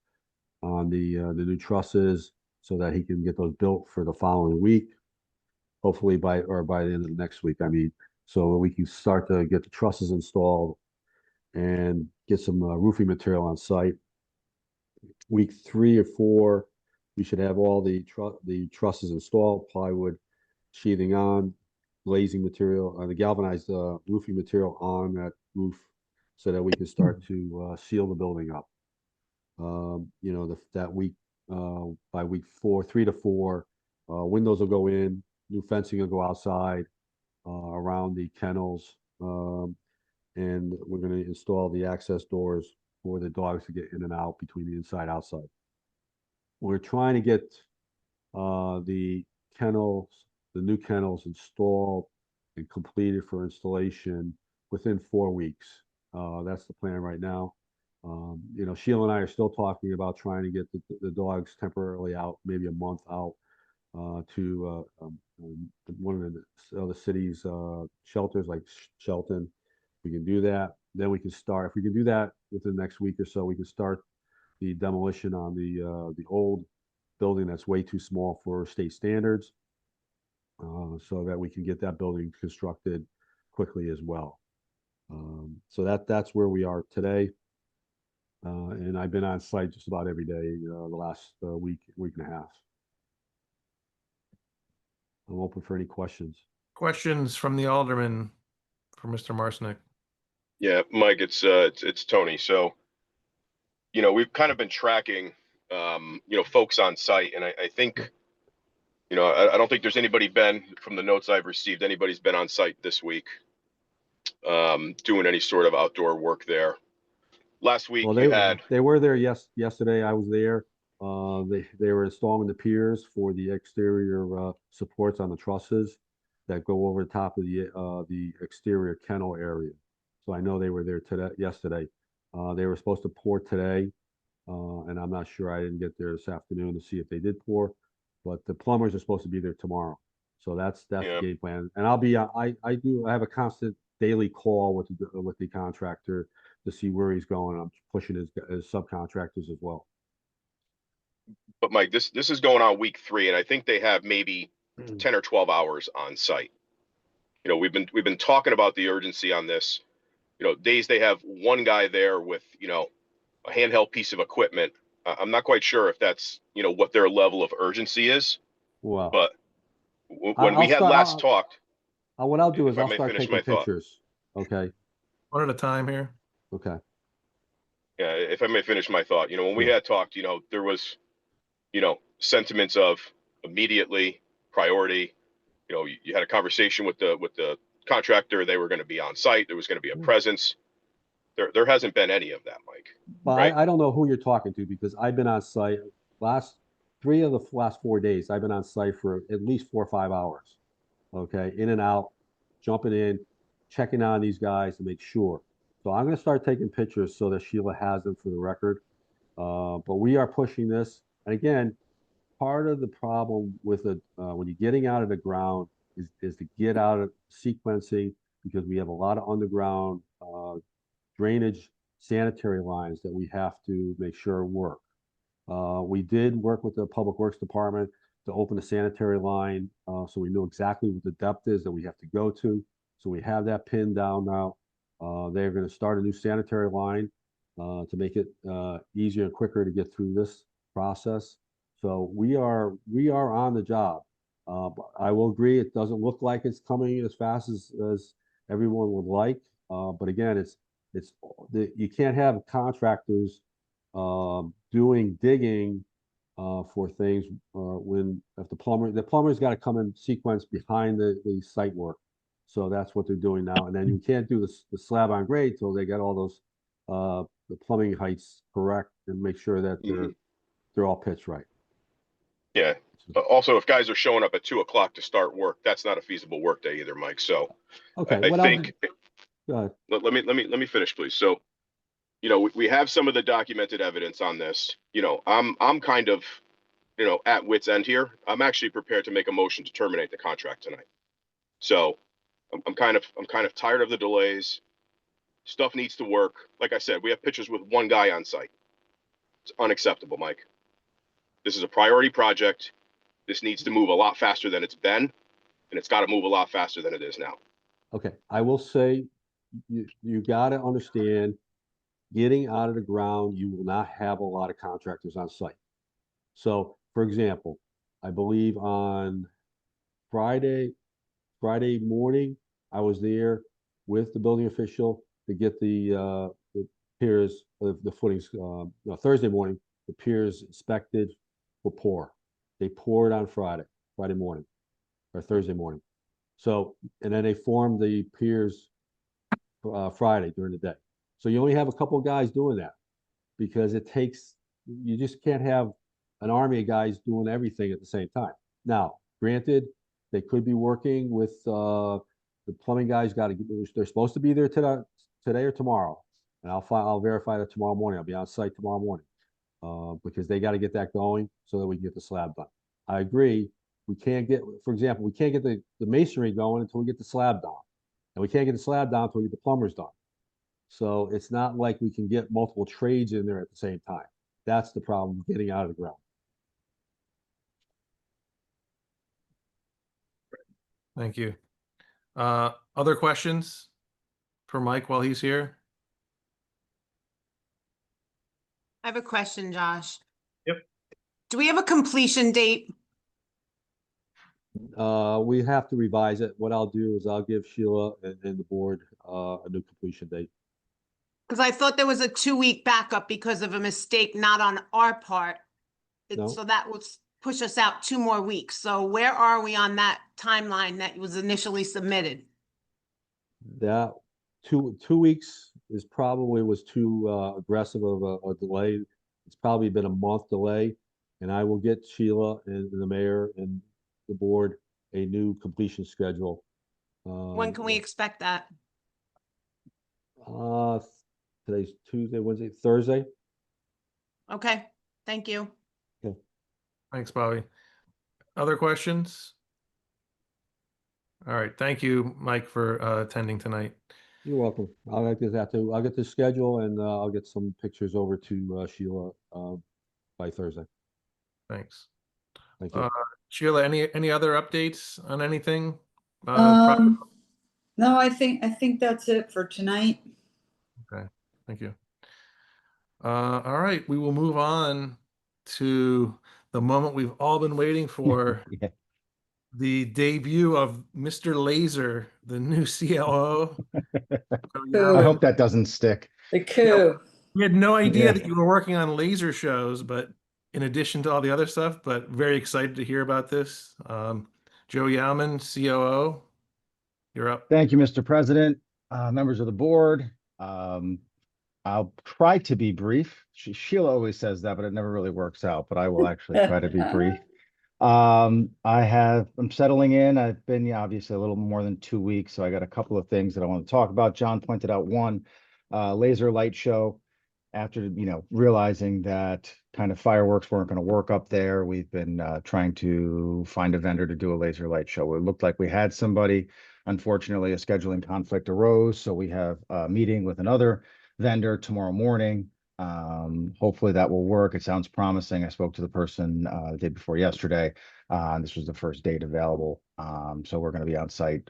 on the new trusses. so that he can get those built for the following week, hopefully by the end of next week. I mean, so we can start to get the trusses installed and get some roofing material on site. Week 3 or 4, we should have all the trusses installed, plywood sheathing on, glazing material, the galvanized roofing material on that roof, so that we can start to seal the building up. You know, that week, by week 4, 3 to 4, windows will go in, new fencing will go outside around the kennels, and we're going to install the access doors for the dogs to get in and out between the inside and outside. We're trying to get the new kennels installed and completed for installation within 4 weeks. That's the plan right now. You know, Sheila and I are still talking about trying to get the dogs temporarily out, maybe a month out, to one of the other city's shelters, like Shelton. We can do that. Then we can start. If we can do that within the next week or so, we can start the demolition on the old building that's way too small for state standards, so that we can get that building constructed quickly as well. So that's where we are today. And I've been on site just about every day the last week and a half. I'm open for any questions. Questions from the Aldermen for Mr. Marcinick? Yeah, Mike, it's Tony. So, you know, we've kind of been tracking, you know, folks on site, and I think, you know, I don't think there's anybody from the notes I've received, anybody's been on site this week, doing any sort of outdoor work there. Last week Well, they were there yesterday. I was there. They were installing the piers for the exterior supports on the trusses that go over the top of the exterior kennel area. So I know they were there yesterday. They were supposed to pour today, and I'm not sure. I didn't get there this afternoon to see if they did pour, but the plumbers are supposed to be there tomorrow. So that's the game plan. And I'll be I have a constant daily call with the contractor to see where he's going. I'm pushing his subcontractors as well. But Mike, this is going on week 3, and I think they have maybe 10 or 12 hours on site. You know, we've been talking about the urgency on this. You know, days they have one guy there with, you know, a handheld piece of equipment. I'm not quite sure if that's, you know, what their level of urgency is. Well, but when we had last talked, what I'll do is I'll I'll start taking pictures. Okay. One at a time here. Okay. Yeah, if I may finish my thought, you know, when we Sure. had talked, you know, there was, you know, sentiments of immediately priority. You know, you had a conversation with the contractor. They were going to be on site. There was going to be a presence. There hasn't been any of that, Mike. Well, right? I don't know who you're talking to, because I've been on site last 3 of the last 4 days. I've been on site for at least 4 or 5 hours. Okay, in and out, jumping in, checking on these guys to make sure. So I'm going to start taking pictures so that Sheila has them for the record. But we are pushing this. And again, part of the problem with it when you're getting out of the ground is to get out of sequencing, because we have a lot of underground drainage sanitary lines that we have to make sure work. We did work with the Public Works Department to open a sanitary line, so we know exactly what the depth is that we have to go to. So we have that pinned down now. They're going to start a new sanitary line to make it easier and quicker to get through this process. So we are on the job. But I will agree, it doesn't look like it's coming as fast as everyone would like. But again, you can't have contractors doing digging for things if the plumber's got to come in sequence behind the site work. So that's what they're doing now. And then you can't do the slab on grade till they get all those the plumbing heights correct and make sure that they're all pitched right. Yeah. Also, if guys are showing up at 2 o'clock to start work, that's not a feasible work day either, Mike. So okay, I think go ahead. let me finish, please. So, you know, we have some of the documented evidence on this. You know, I'm kind of, you know, at wit's end here. I'm actually prepared to make a motion to terminate the contract tonight. So I'm kind of tired of the delays. Stuff needs to work. Like I said, we have pictures with one guy on site. It's unacceptable, Mike. This is a priority project. This needs to move a lot faster than it's been, and it's got to move a lot faster than it is now. Okay, I will say, you gotta understand, getting out of the ground, you will not have a lot of contractors on site. So, for example, I believe on Friday morning, I was there with the building official to get the piers, the footings, no, Thursday morning, the piers inspected for pour. They poured on Friday morning, or Thursday morning. So, and then they formed the piers Friday during the day. So you only have a couple of guys doing that, because it takes, you just can't have an army of guys doing everything at the same time. Now, granted, they could be working with the plumbing guys. They're supposed to be there today or tomorrow, and I'll verify that tomorrow morning. I'll be on site tomorrow morning because they got to get that going so that we can get the slab done. I agree. We can't get, for example, we can't get the masonry going until we get the slab done, and we can't get the slab done until we get the plumbers done. So it's not like we can get multiple trades in there at the same time. That's the problem, getting out of the ground. Thank you. Other questions for Mike while he's here? I have a question, Josh. Yep. Do we have a completion date? We have to revise it. What I'll do is I'll give Sheila and the board a new completion date. Because I thought there was a 2-week backup because of a mistake not on our part. No. So that would push us out 2 more weeks. So where are we on that timeline that was initially submitted? That 2 weeks is probably was too aggressive of a delay. It's probably been a month delay, and I will get Sheila and the mayor and the board a new completion schedule. When can we expect that? Today's Tuesday, Wednesday, Thursday. Okay, thank you. Okay. Thanks, Bobby. Other questions? All right, thank you, Mike, for attending tonight. You're welcome. I'll get the schedule, and I'll get some pictures over to Sheila by Thursday. Thanks. Thank you. Sheila, any other updates on anything? No, I think that's it for tonight. Okay, thank you. All right, we will move on to the moment we've all been waiting for. Yeah. The debut of Mr. Laser, the new COO. I hope that doesn't stick. The coup. We had no idea Yeah. that you were working on laser shows, but in addition to all the other stuff, but very excited to hear about this. Joe Yauman, COO, you're up. Thank you, Mr. President, members of the board. I'll try to be brief. Sheila always says that, but it never really works out, but I will actually try to be brief. I'm settling in. I've been obviously a little more than 2 weeks, so I got a couple of things that I want to talk about. John pointed out one, laser light show. After, realizing that kind of fireworks weren't going to work up there, we've been trying to find a vendor to do a laser light show. It looked like we had somebody. Unfortunately, a scheduling conflict arose, so we have a meeting with another vendor tomorrow morning. Hopefully that will work. It sounds promising. I spoke to the person the day before yesterday. This was the first date available. So we're going to be on site.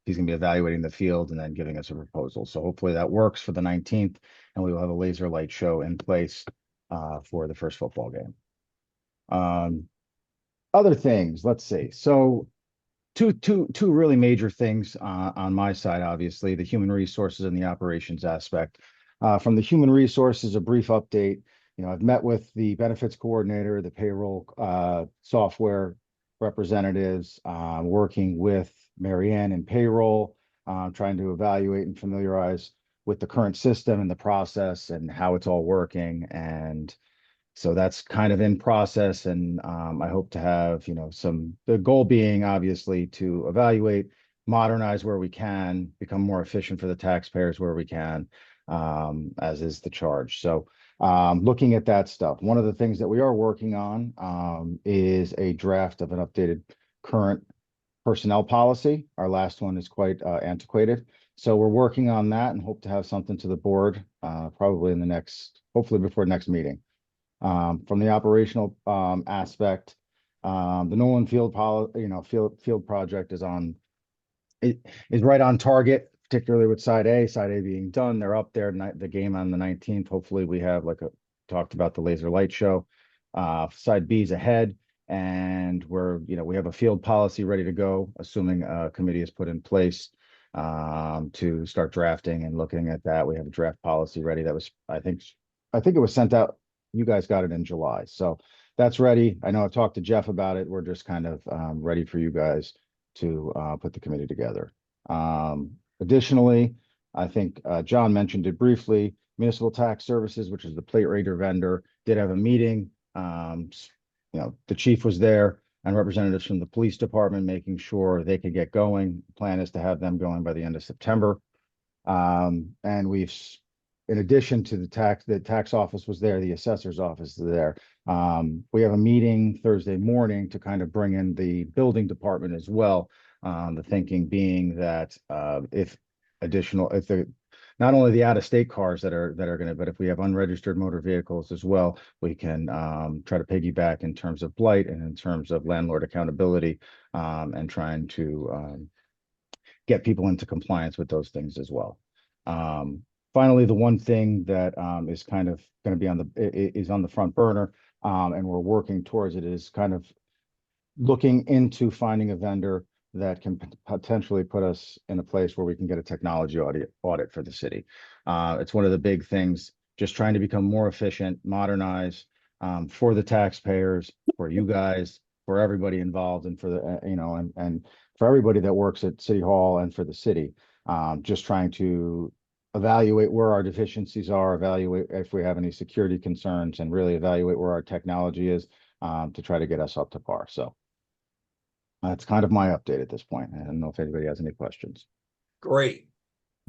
He's going to be evaluating the field and then giving us a proposal. So hopefully that works for the 19th, and we will have a laser light show in place for the first football game. Other things, let's see. So two really major things on my side, obviously, the human resources and the operations aspect. From the human resources, a brief update. I've met with the benefits coordinator, the payroll software representatives, working with Marianne in payroll, trying to evaluate and familiarize with the current system and the process and how it's all working. And so that's kind of in process, and I hope to have, the goal being obviously to evaluate, modernize where we can, become more efficient for the taxpayers where we can, as is the charge. So looking at that stuff, one of the things that we are working on is a draft of an updated current personnel policy. Our last one is quite antiquated. So we're working on that and hope to have something to the board probably hopefully before next meeting. From the operational aspect, the Nolan Field field project is right on target, particularly with side A being done. They're up there tonight, the game on the 19th. Hopefully we have talked about the laser light show. Side B is ahead, and we have a field policy ready to go, assuming a committee is put in place to start drafting and looking at that. We have a draft policy ready that was, I think it was sent out. You guys got it in July. So that's ready. I know I've talked to Jeff about it. We're just kind of ready for you guys to put the committee together. Additionally, I think John mentioned it briefly, Municipal Tax Services, which is the plate reader vendor, did have a meeting. The chief was there and representatives from the police department, making sure they could get going. The plan is to have them going by the end of September. And in addition to the tax office was there, the assessor's office is there. We have a meeting Thursday morning to kind of bring in the building department as well. The thinking being that not only the out-of-state cars that are going to, but if we have unregistered motor vehicles as well, we can try to piggyback in terms of blight and in terms of landlord accountability, and trying to get people into compliance with those things as well. Finally, the one thing that is kind of going to be on the front burner, and we're working towards it, is kind of looking into finding a vendor that can potentially put us in a place where we can get a technology audit for the city. It's one of the big things, just trying to become more efficient, modernize, for the taxpayers, for you guys, for everybody involved, and for the, and for everybody that works at City Hall and for the city. Just trying to evaluate where our deficiencies are, evaluate if we have any security concerns, and really evaluate where our technology is, to try to get us up to par. So that's kind of my update at this point. I don't know if anybody has any questions. Great.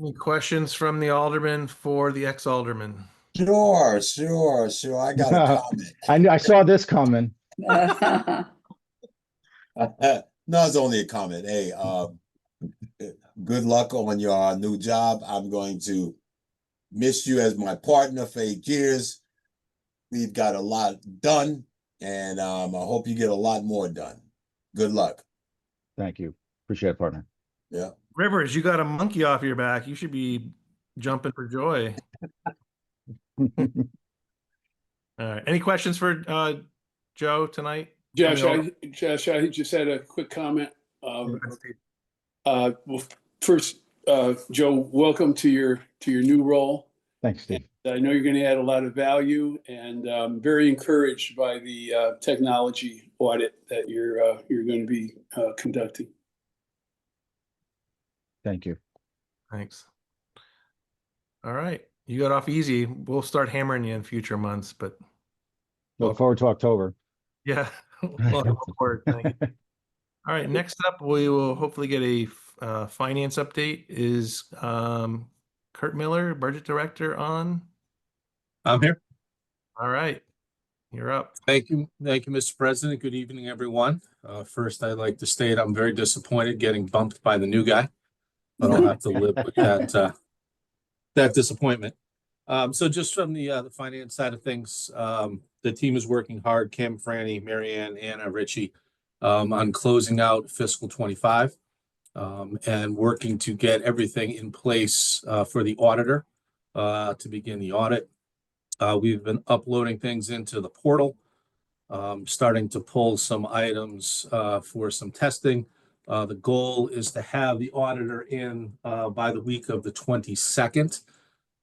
Any questions from the alderman for the ex-alderman? Sure. I got a comment. I saw this coming. No, it's only a comment. Hey, good luck on your new job. I'm going to miss you as my partner for 8 years. We've got a lot done, and I hope you get a lot more done. Good luck. Thank you. Appreciate it, partner. Yeah. Rivers, you got a monkey off your back. You should be jumping for joy. All right. Any questions for Joe tonight? Josh, I just had a quick comment. Well, first, Joe, welcome to your new role. Thanks, Steve. And I know you're going to add a lot of value, and I'm very encouraged by the technology audit that you're going to be conducting. Thank you. Thanks. All right. You got off easy. We'll start hammering you in future months, but Look forward to October. yeah. Welcome aboard. Thank you. All right. Next up, we will hopefully get a finance update. Is Kurt Miller, budget director, on? I'm here. All right. You're up. Thank you, Mr. President. Good evening, everyone. First, I'd like to state I'm very disappointed getting bumped by the new guy, but I'll have to live with that disappointment. So just from the finance side of things, the team is working hard. Kim, Franny, Marianne, Anna, Richie, on closing out fiscal 25, and working to get everything in place for the auditor to begin the audit. We've been uploading things into the portal, starting to pull some items for some testing. The goal is to have the auditor in by the week of the 22nd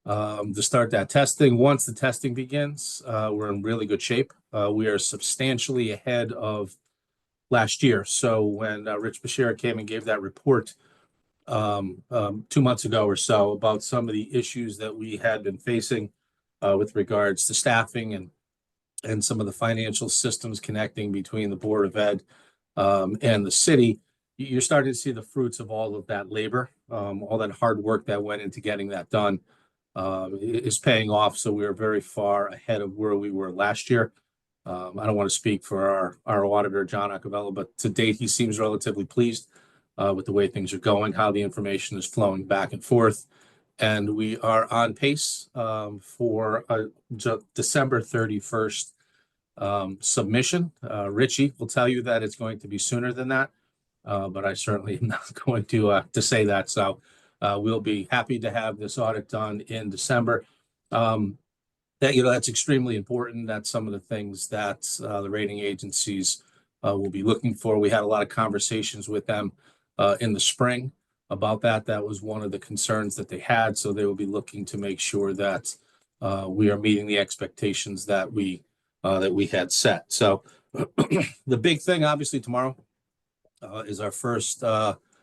to start that testing. Once the testing begins, we're in really good shape. We are substantially ahead of last year. So when Rich Bashir came and gave that report 2 months ago or so about some of the issues that we had been facing with regards to staffing and some of the financial systems connecting between the Board of Ed and the city, you're starting to see the fruits of all of that labor, all that hard work that went into getting that done is paying off. So we are very far ahead of where we were last year. I don't want to speak for our auditor, John Acavella, but to date, he seems relatively pleased with the way things are going, how the information is flowing back and forth. And we are on pace for December 31st submission. Richie will tell you that it's going to be sooner than that, but I certainly am not going to say that. So we'll be happy to have this audit done in December. That's extremely important. That's some of the things that the rating agencies will be looking for. We had a lot of conversations with them in the spring about that. That was one of the concerns that they had. So they will be looking to make sure that we are meeting the expectations that we had set. So the big thing, obviously, tomorrow is our first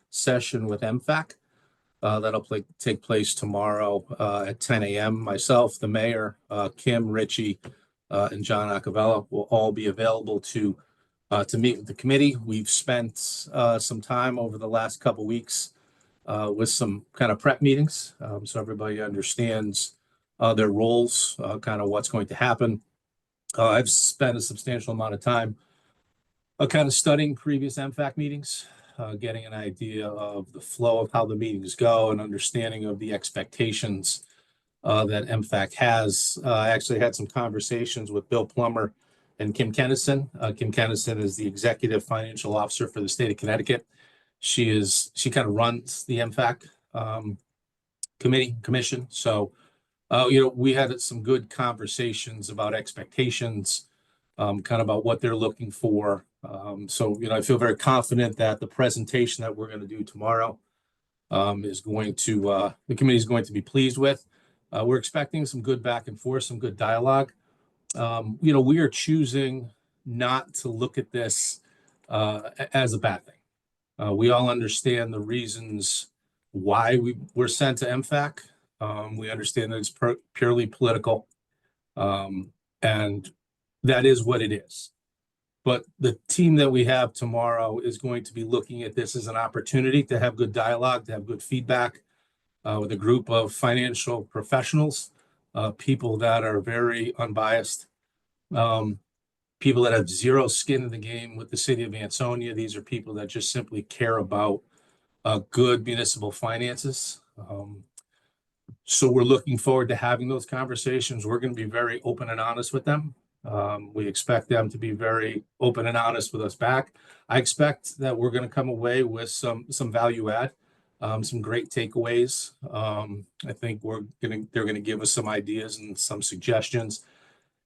session with MFAC. That'll take place tomorrow at 10 a.m. Myself, the mayor, Kim, Richie, and John Acavella will all be available to meet with the committee. We've spent some time over the last couple weeks with some kind of prep meetings, so everybody understands their roles, kind of what's going to happen. I've spent a substantial amount of time kind of studying previous MFAC meetings, getting an idea of the flow of how the meetings go and understanding of the expectations that MFAC has. I actually had some conversations with Bill Plummer and Kim Kennison. Kim Kennison is the executive financial officer for the state of Connecticut. She kind of runs the MFAC commission. So, we had some good conversations about expectations, kind of about what they're looking for. So, I feel very confident that the presentation that we're going to do tomorrow is going to, the committee is going to be pleased with. We're expecting some good back and forth, some good dialogue. We are choosing not to look at this as a bad thing. We all understand the reasons why we were sent to MFAC. We understand that it's purely political, and that is what it is. But the team that we have tomorrow is going to be looking at this as an opportunity to have good dialogue, to have good feedback with a group of financial professionals, people that are very unbiased, people that have zero skin in the game with the city of Ansonia. These are people that just simply care about good municipal finances. So we're looking forward to having those conversations. We're going to be very open and honest with them. We expect them to be very open and honest with us back. I expect that we're going to come away with some value add, some great takeaways. I think they're going to give us some ideas and some suggestions.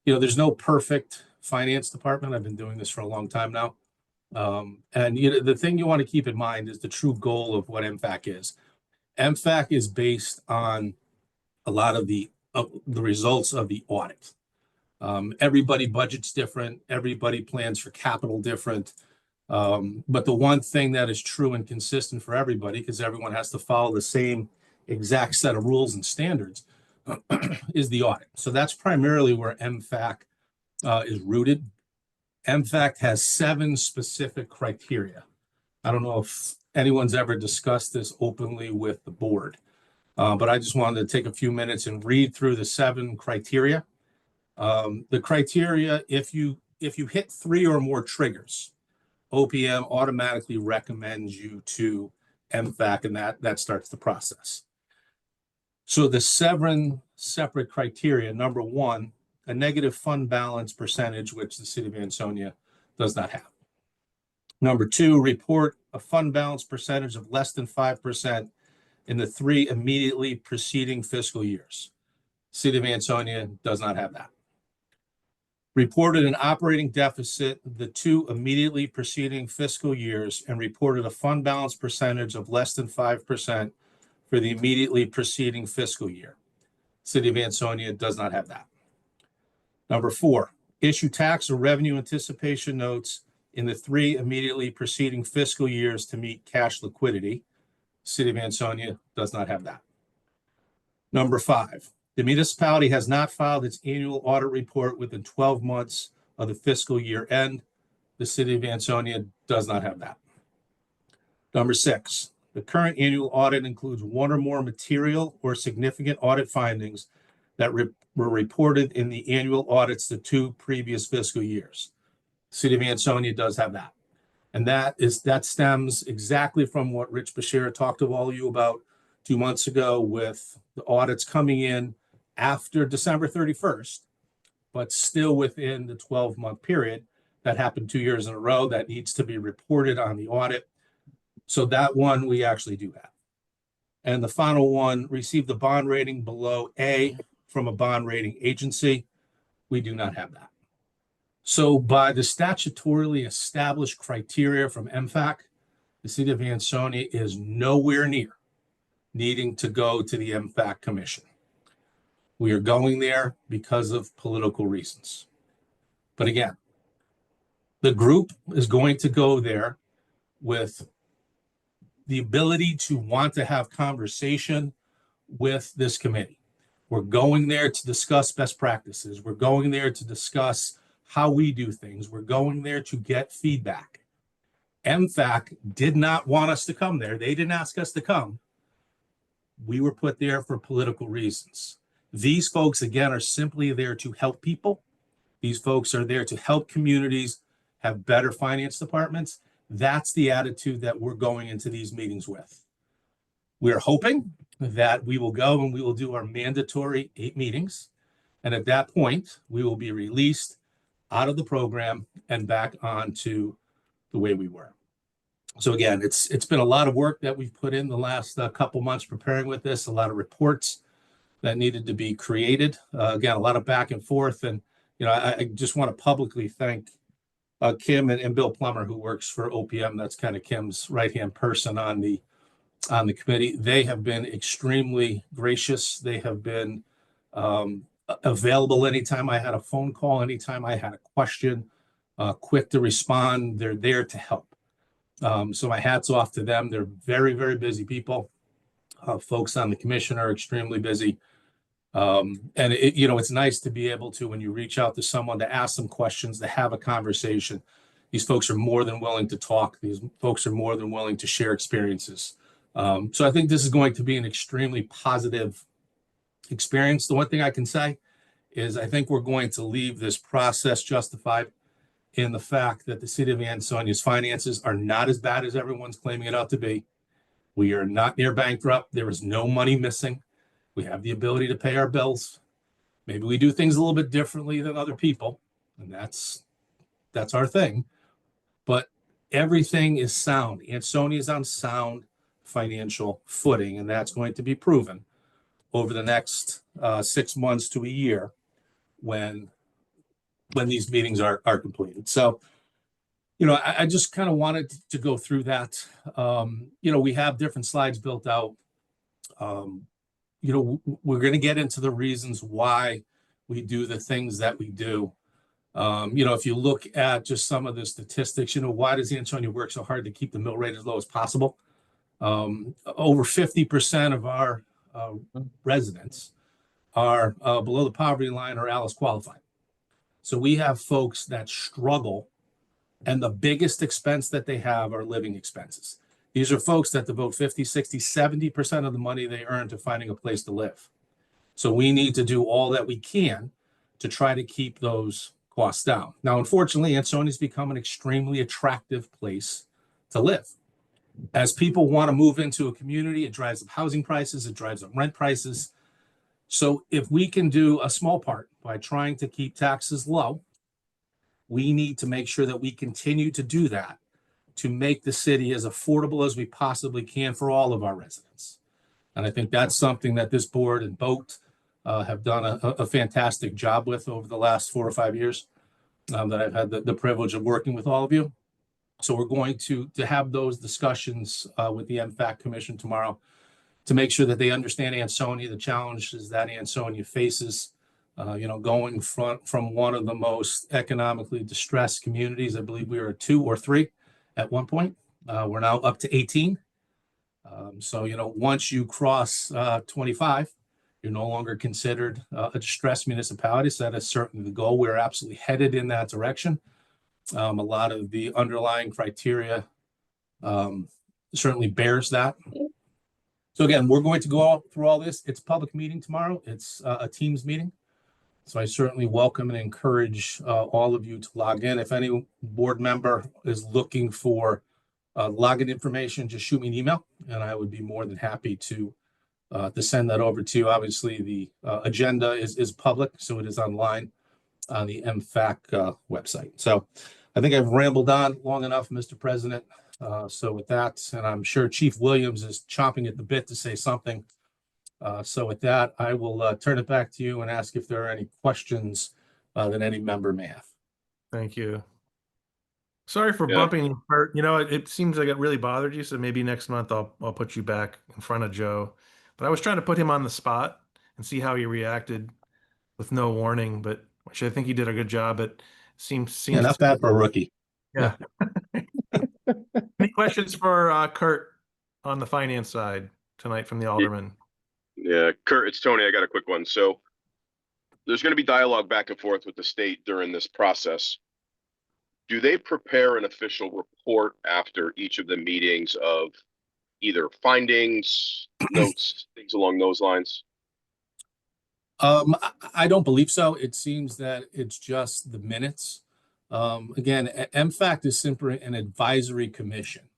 There's no perfect finance department. I've been doing this for a long time now. And the thing you want to keep in mind is the true goal of what MFAC is. MFAC is based on a lot of the results of the audit. Everybody budgets different. Everybody plans for capital different. But the one thing that is true and consistent for everybody, because everyone has to follow the same exact set of rules and standards, is the audit. So that's primarily where MFAC is rooted. MFAC has 7 specific criteria. I don't know if anyone's ever discussed this openly with the board, but I just wanted to take a few minutes and read through the 7 criteria. The criteria, if you hit 3 or more triggers, OPM automatically recommends you to MFAC, and that starts the process. So the 7 separate criteria: number 1, a negative fund balance percentage, which the city of Ansonia does not have. Number 2, report a fund balance percentage of less than 5% in the 3 immediately preceding fiscal years. City of Ansonia does not have that. Reported an operating deficit the 2 immediately preceding fiscal years and reported a fund balance percentage of less than 5% for the immediately preceding fiscal year. City of Ansonia does not have that. Number 4, issue tax or revenue anticipation notes in the 3 immediately preceding fiscal years to meet cash liquidity. City of Ansonia does not have that. Number 5, the municipality has not filed its annual audit report within 12 months of the fiscal year end. The City of Ansonia does not have that. Number 6, the current annual audit includes 1 or more material or significant audit findings that were reported in the annual audits the 2 previous fiscal years. City of Ansonia does have that. And that stems exactly from what Rich Bashir talked to all of you about 2 months ago, with the audits coming in after December 31st, but still within the 12-month period. That happened 2 years in a row. That needs to be reported on the audit. So that one we actually do have. And the final one, received a bond rating below A from a bond rating agency. We do not have that. So by the statutorily established criteria from MFAC, the city of Ansonia is nowhere near needing to go to the MFAC commission. We are going there because of political reasons. But again, the group is going to go there with the ability to want to have conversation with this committee. We're going there to discuss best practices. We're going there to discuss how we do things. We're going there to get feedback. MFAC did not want us to come there. They didn't ask us to come. We were put there for political reasons. These folks, again, are simply there to help people. These folks are there to help communities have better finance departments. That's the attitude that we're going into these meetings with. We're hoping that we will go and we will do our mandatory 8 meetings. And at that point, we will be released out of the program and back onto the way we were. So again, it's been a lot of work that we've put in the last couple months preparing with this, a lot of reports that needed to be created. Again, a lot of back and forth. And, I just want to publicly thank Kim and Bill Plummer, who works for OPM. That's kind of Kim's right-hand person on the committee. They have been extremely gracious. They have been available anytime I had a phone call, anytime I had a question, quick to respond. They're there to help. So my hat's off to them. They're very, very busy people. Folks on the commission are extremely busy. And it's nice to be able to, when you reach out to someone, to ask them questions, to have a conversation. These folks are more than willing to talk. These folks are more than willing to share experiences. So I think this is going to be an extremely positive experience. The one thing I can say is I think we're going to leave this process justified in the fact that the city of Ansonia's finances are not as bad as everyone's claiming it out to be. We are not near bankrupt. There is no money missing. We have the ability to pay our bills. Maybe we do things a little bit differently than other people, and that's our thing. But everything is sound. Ansonia is on sound financial footing, and that's going to be proven over the next 6 months to a year when these meetings are completed. So, I just kind of wanted to go through that. We have different slides built out. We're going to get into the reasons why we do the things that we do. If you look at just some of the statistics, why does Ansonia work so hard to keep the mill rate as low as possible? Over 50% of our residents are below the poverty line or ALICE qualified. So we have folks that struggle, and the biggest expense that they have are living expenses. These are folks that devote 50, 60, 70% of the money they earn to finding a place to live. So we need to do all that we can to try to keep those costs down. Now, unfortunately, Ansonia has become an extremely attractive place to live. As people want to move into a community, it drives up housing prices, it drives up rent prices. So if we can do a small part by trying to keep taxes low, we need to make sure that we continue to do that to make the city as affordable as we possibly can for all of our residents. And I think that's something that this board and BOAT have done a fantastic job with over the last 4 or 5 years that I've had the privilege of working with all of you. So we're going to have those discussions with the MFAC Commission tomorrow to make sure that they understand Ansonia, the challenges that Ansonia faces, going from one of the most economically distressed communities. I believe we were 2 or 3 at one point. We're now up to 18. So, once you cross 25, you're no longer considered a distressed municipality. So that is certainly the goal. We're absolutely headed in that direction. A lot of the underlying criteria certainly bears that. So again, we're going to go through all this. It's a public meeting tomorrow. It's a Teams meeting. So I certainly welcome and encourage all of you to log in. If any board member is looking for login information, just shoot me an email, and I would be more than happy to send that over to you. Obviously, the agenda is public, so it is online. on the MFAC website. So I think I've rambled on long enough, Mr. President. So with that, and I'm sure Chief Williams is chomping at the bit to say something. So with that, I will turn it back to you and ask if there are any questions that any member may have. Thank you. Sorry for Yeah. bumping you, Kurt. You know, it seems like it really bothered you, so maybe next month I'll put you back in front of Joe. But I was trying to put him on the spot and see how he reacted with no warning, but which I think he did a good job. But seems Yeah, not bad for a rookie. Yeah. Any questions for Kurt on the finance side tonight from the Aldermen? Yeah, Kurt, it's Tony. I got a quick one. So there's going to be dialogue back and forth with the state during this process. Do they prepare an official report after each of the meetings of either findings, notes, things along those lines? I don't believe so. It seems that it's just the minutes. Again, MFAC is simply an advisory commission.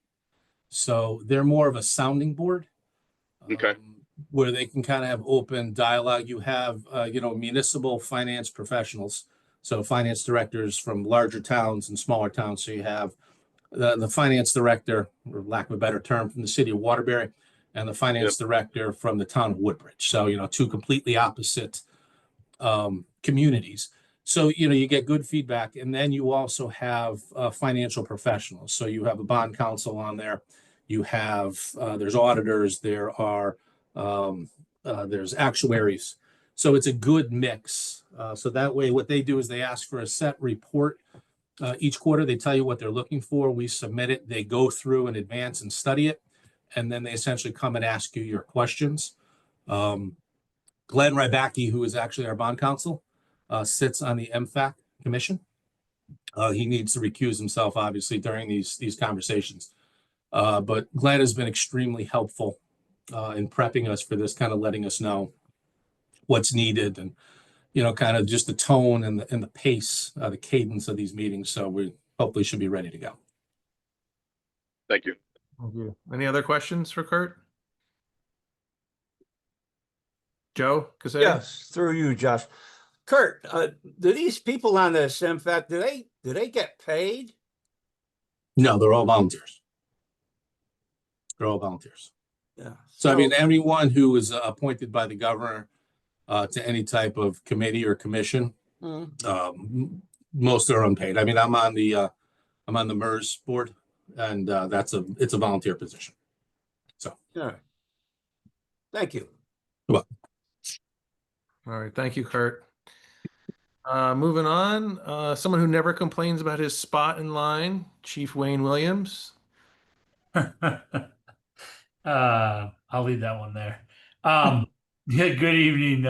So they're more of a sounding board. Okay. Where they can kind of have open dialogue. You have, municipal finance professionals. So finance directors from larger towns and smaller towns. So you have the finance director, or lack of a better term, from the city of Waterbury, and the finance director from the town of Woodbridge. So, two completely opposite communities. So, you get good feedback. And then you also have financial professionals. So you have a bond counsel on there. You have, there's auditors, there's actuaries. So it's a good mix. So that way, what they do is they ask for a set report each quarter. They tell you what they're looking for. We submit it. They go through in advance and study it. And then they essentially come and ask you your questions. Glenn Rybacki, who is actually our bond counsel, sits on the MFAC commission. He needs to recuse himself, obviously, during these conversations. But Glenn has been extremely helpful in prepping us for this, kind of letting us know what's needed and, kind of just the tone and the pace, the cadence of these meetings. So we hopefully should be ready to go. Thank you. Thank you. Any other questions for Kurt? Joe Cassetti? Yes, through you, Josh. Kurt, do these people on this MFAC, do they get paid? No, they're all volunteers. They're all volunteers. Yeah. So I mean, everyone who is appointed by the governor to any type of committee or commission, most are unpaid. I mean, I'm on the MERS board, and it's a volunteer position. So. All right. Thank you. You're welcome. All right. Thank you, Kurt. Moving on, someone who never complains about his spot in line, Chief Wayne Williams. I'll leave that one there. Yeah, good evening,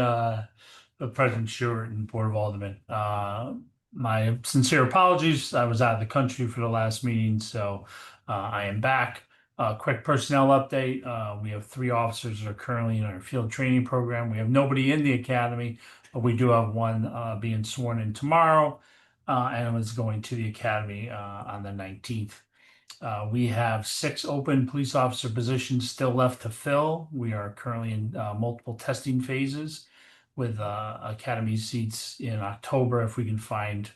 President Stewart and Board of Aldermen. My sincere apologies. I was out of the country for the last meeting, so I am back. Quick personnel update. We have 3 officers that are currently in our field training program. We have nobody in the academy, but we do have one being sworn in tomorrow, and is going to the academy on the 19th. We have 6 open police officer positions still left to fill. We are currently in multiple testing phases with academy seats in October if we can find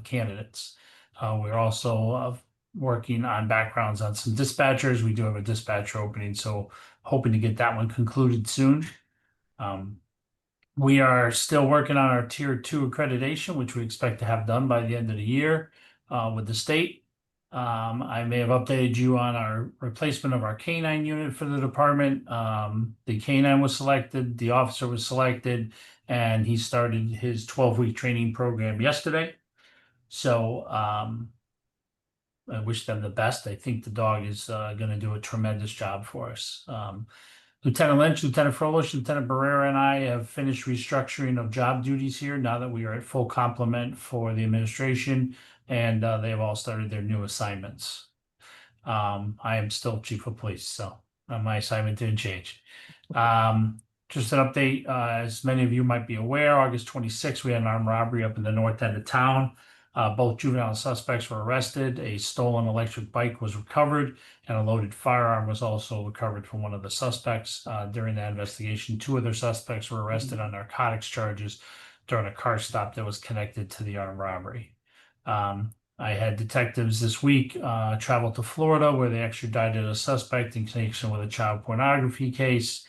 candidates. We're also working on backgrounds on some dispatchers. We do have a dispatcher opening, so hoping to get that one concluded soon. We are still working on our Tier 2 accreditation, which we expect to have done by the end of the year with the state. I may have updated you on our replacement of our K-9 unit for the department. The K-9 was selected, the officer was selected, and he started his 12-week training program yesterday. So I wish them the best. I think the dog is going to do a tremendous job for us. Lieutenant Lynch, Lieutenant Froelich, Lieutenant Barrera, and I have finished restructuring of job duties here now that we are at full complement for the administration, and they have all started their new assignments. I am still Chief of Police, so my assignment didn't change. Just an update, as many of you might be aware, August 26th, we had an armed robbery up in the north end of town. Both juvenile suspects were arrested. A stolen electric bike was recovered, and a loaded firearm was also recovered from one of the suspects. During that investigation, 2 other suspects were arrested on narcotics charges. during a car stop that was connected to the armed robbery. I had detectives this week travel to Florida where they extradited a suspect in connection with a child pornography case.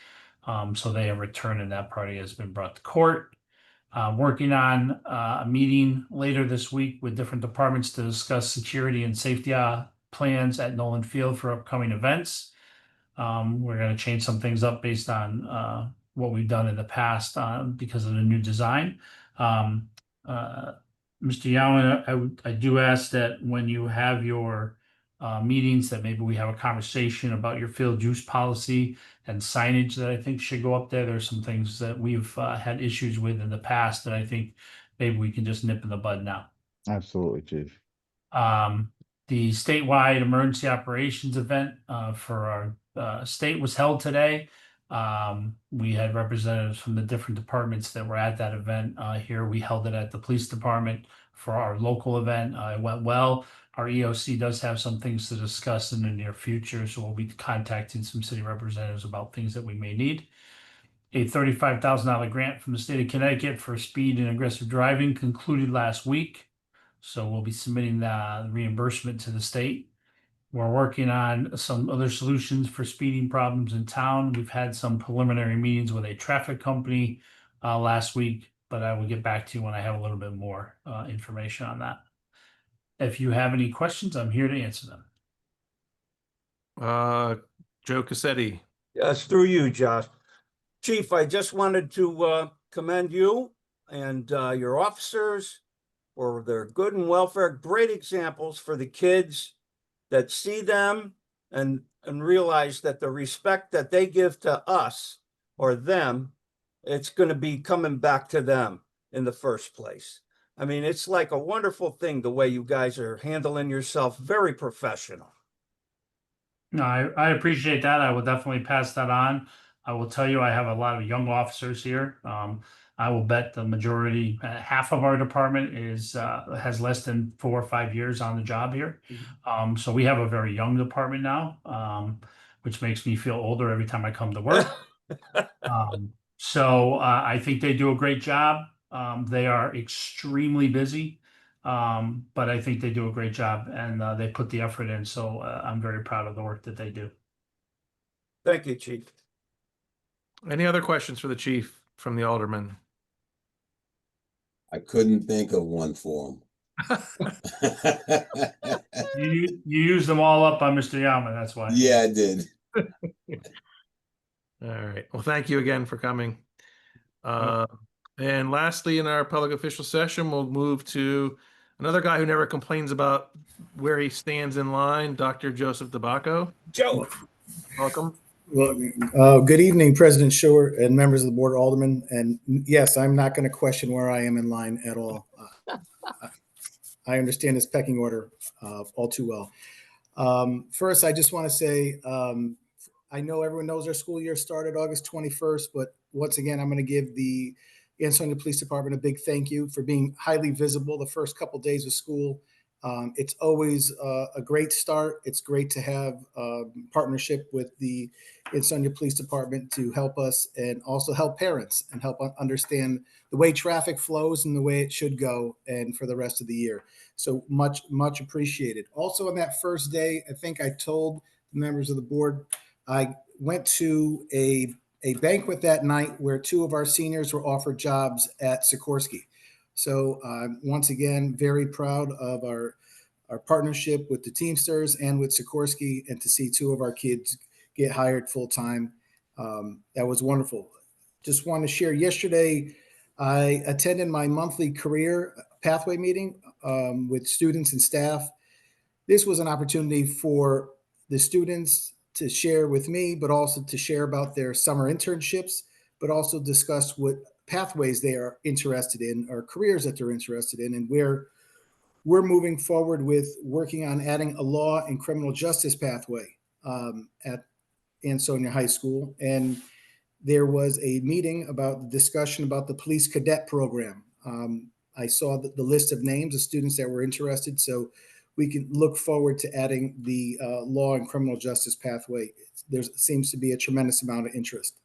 So they have returned and that party has been brought to court. Working on a meeting later this week with different departments to discuss security and safety plans at Nolan Field for upcoming events. We're going to change some things up based on what we've done in the past because of the new design. Mr. Yowen, I do ask that when you have your meetings, that maybe we have a conversation about your field use policy and signage that I think should go up there. There's some things that we've had issues with in the past that I think maybe we can just nip in the bud now. Absolutely, Chief. The statewide emergency operations event for our state was held today. We had representatives from the different departments that were at that event here. We held it at the police department for our local event. It went well. Our EOC does have some things to discuss in the near future, so we'll be contacting some city representatives about things that we may need. A $35,000 grant from the state of Connecticut for speed and aggressive driving concluded last week. So we'll be submitting the reimbursement to the state. We're working on some other solutions for speeding problems in town. We've had some preliminary meetings with a traffic company last week, but I will get back to you when I have a little bit more information on that. If you have any questions, I'm here to answer them. Joe Cassetti. Yes, through you, Josh. Chief, I just wanted to commend you and your officers for their good and welfare. Great examples for the kids that see them and realize that the respect that they give to us or them, it's going to be coming back to them in the first place. I mean, it's like a wonderful thing the way you guys are handling yourself. Very professional. No, I appreciate that. I will definitely pass that on. I will tell you, I have a lot of young officers here. I will bet the majority, half of our department has less than 4 or 5 years on the job here. So we have a very young department now, which makes me feel older every time I come to work. So I think they do a great job. They are extremely busy, but I think they do a great job and they put the effort in. So I'm very proud of the work that they do. Thank you, Chief. Any other questions for the chief from the alderman? I couldn't think of one for him. You used them all up on Mr. Yama, that's why. Yeah, I did. All right. Well, thank you again for coming. And lastly, in our public official session, we'll move to another guy who never complains about where he stands in line, Dr. Joseph DeBacco. Joe. Welcome. Well, good evening, President Short and members of the Board of Aldermen. And yes, I'm not going to question where I am in line at all. I understand this pecking order all too well. First, I just want to say, I know everyone knows our school year started August 21st, but once again, I'm going to give the Ansonia Police Department a big thank you for being highly visible the first couple of days of school. It's always a great start. It's great to have partnership with the Ansonia Police Department to help us and also help parents and help understand the way traffic flows and the way it should go and for the rest of the year. So much appreciated. Also on that first day, I think I told the members of the board, I went to a banquet that night where 2 of our seniors were offered jobs at Sikorsky. So once again, very proud of our partnership with the Teamsters and with Sikorsky, and to see 2 of our kids get hired full time. That was wonderful. Just want to share, yesterday, I attended my monthly career pathway meeting with students and staff. This was an opportunity for the students to share with me, but also to share about their summer internships, but also discuss what pathways they are interested in or careers that they're interested in, and where we're moving forward with working on adding a law and criminal justice pathway at Ansonia High School. And there was a meeting about the discussion about the police cadet program. I saw the list of names of students that were interested, so we can look forward to adding the law and criminal justice pathway. There seems to be a tremendous amount of interest.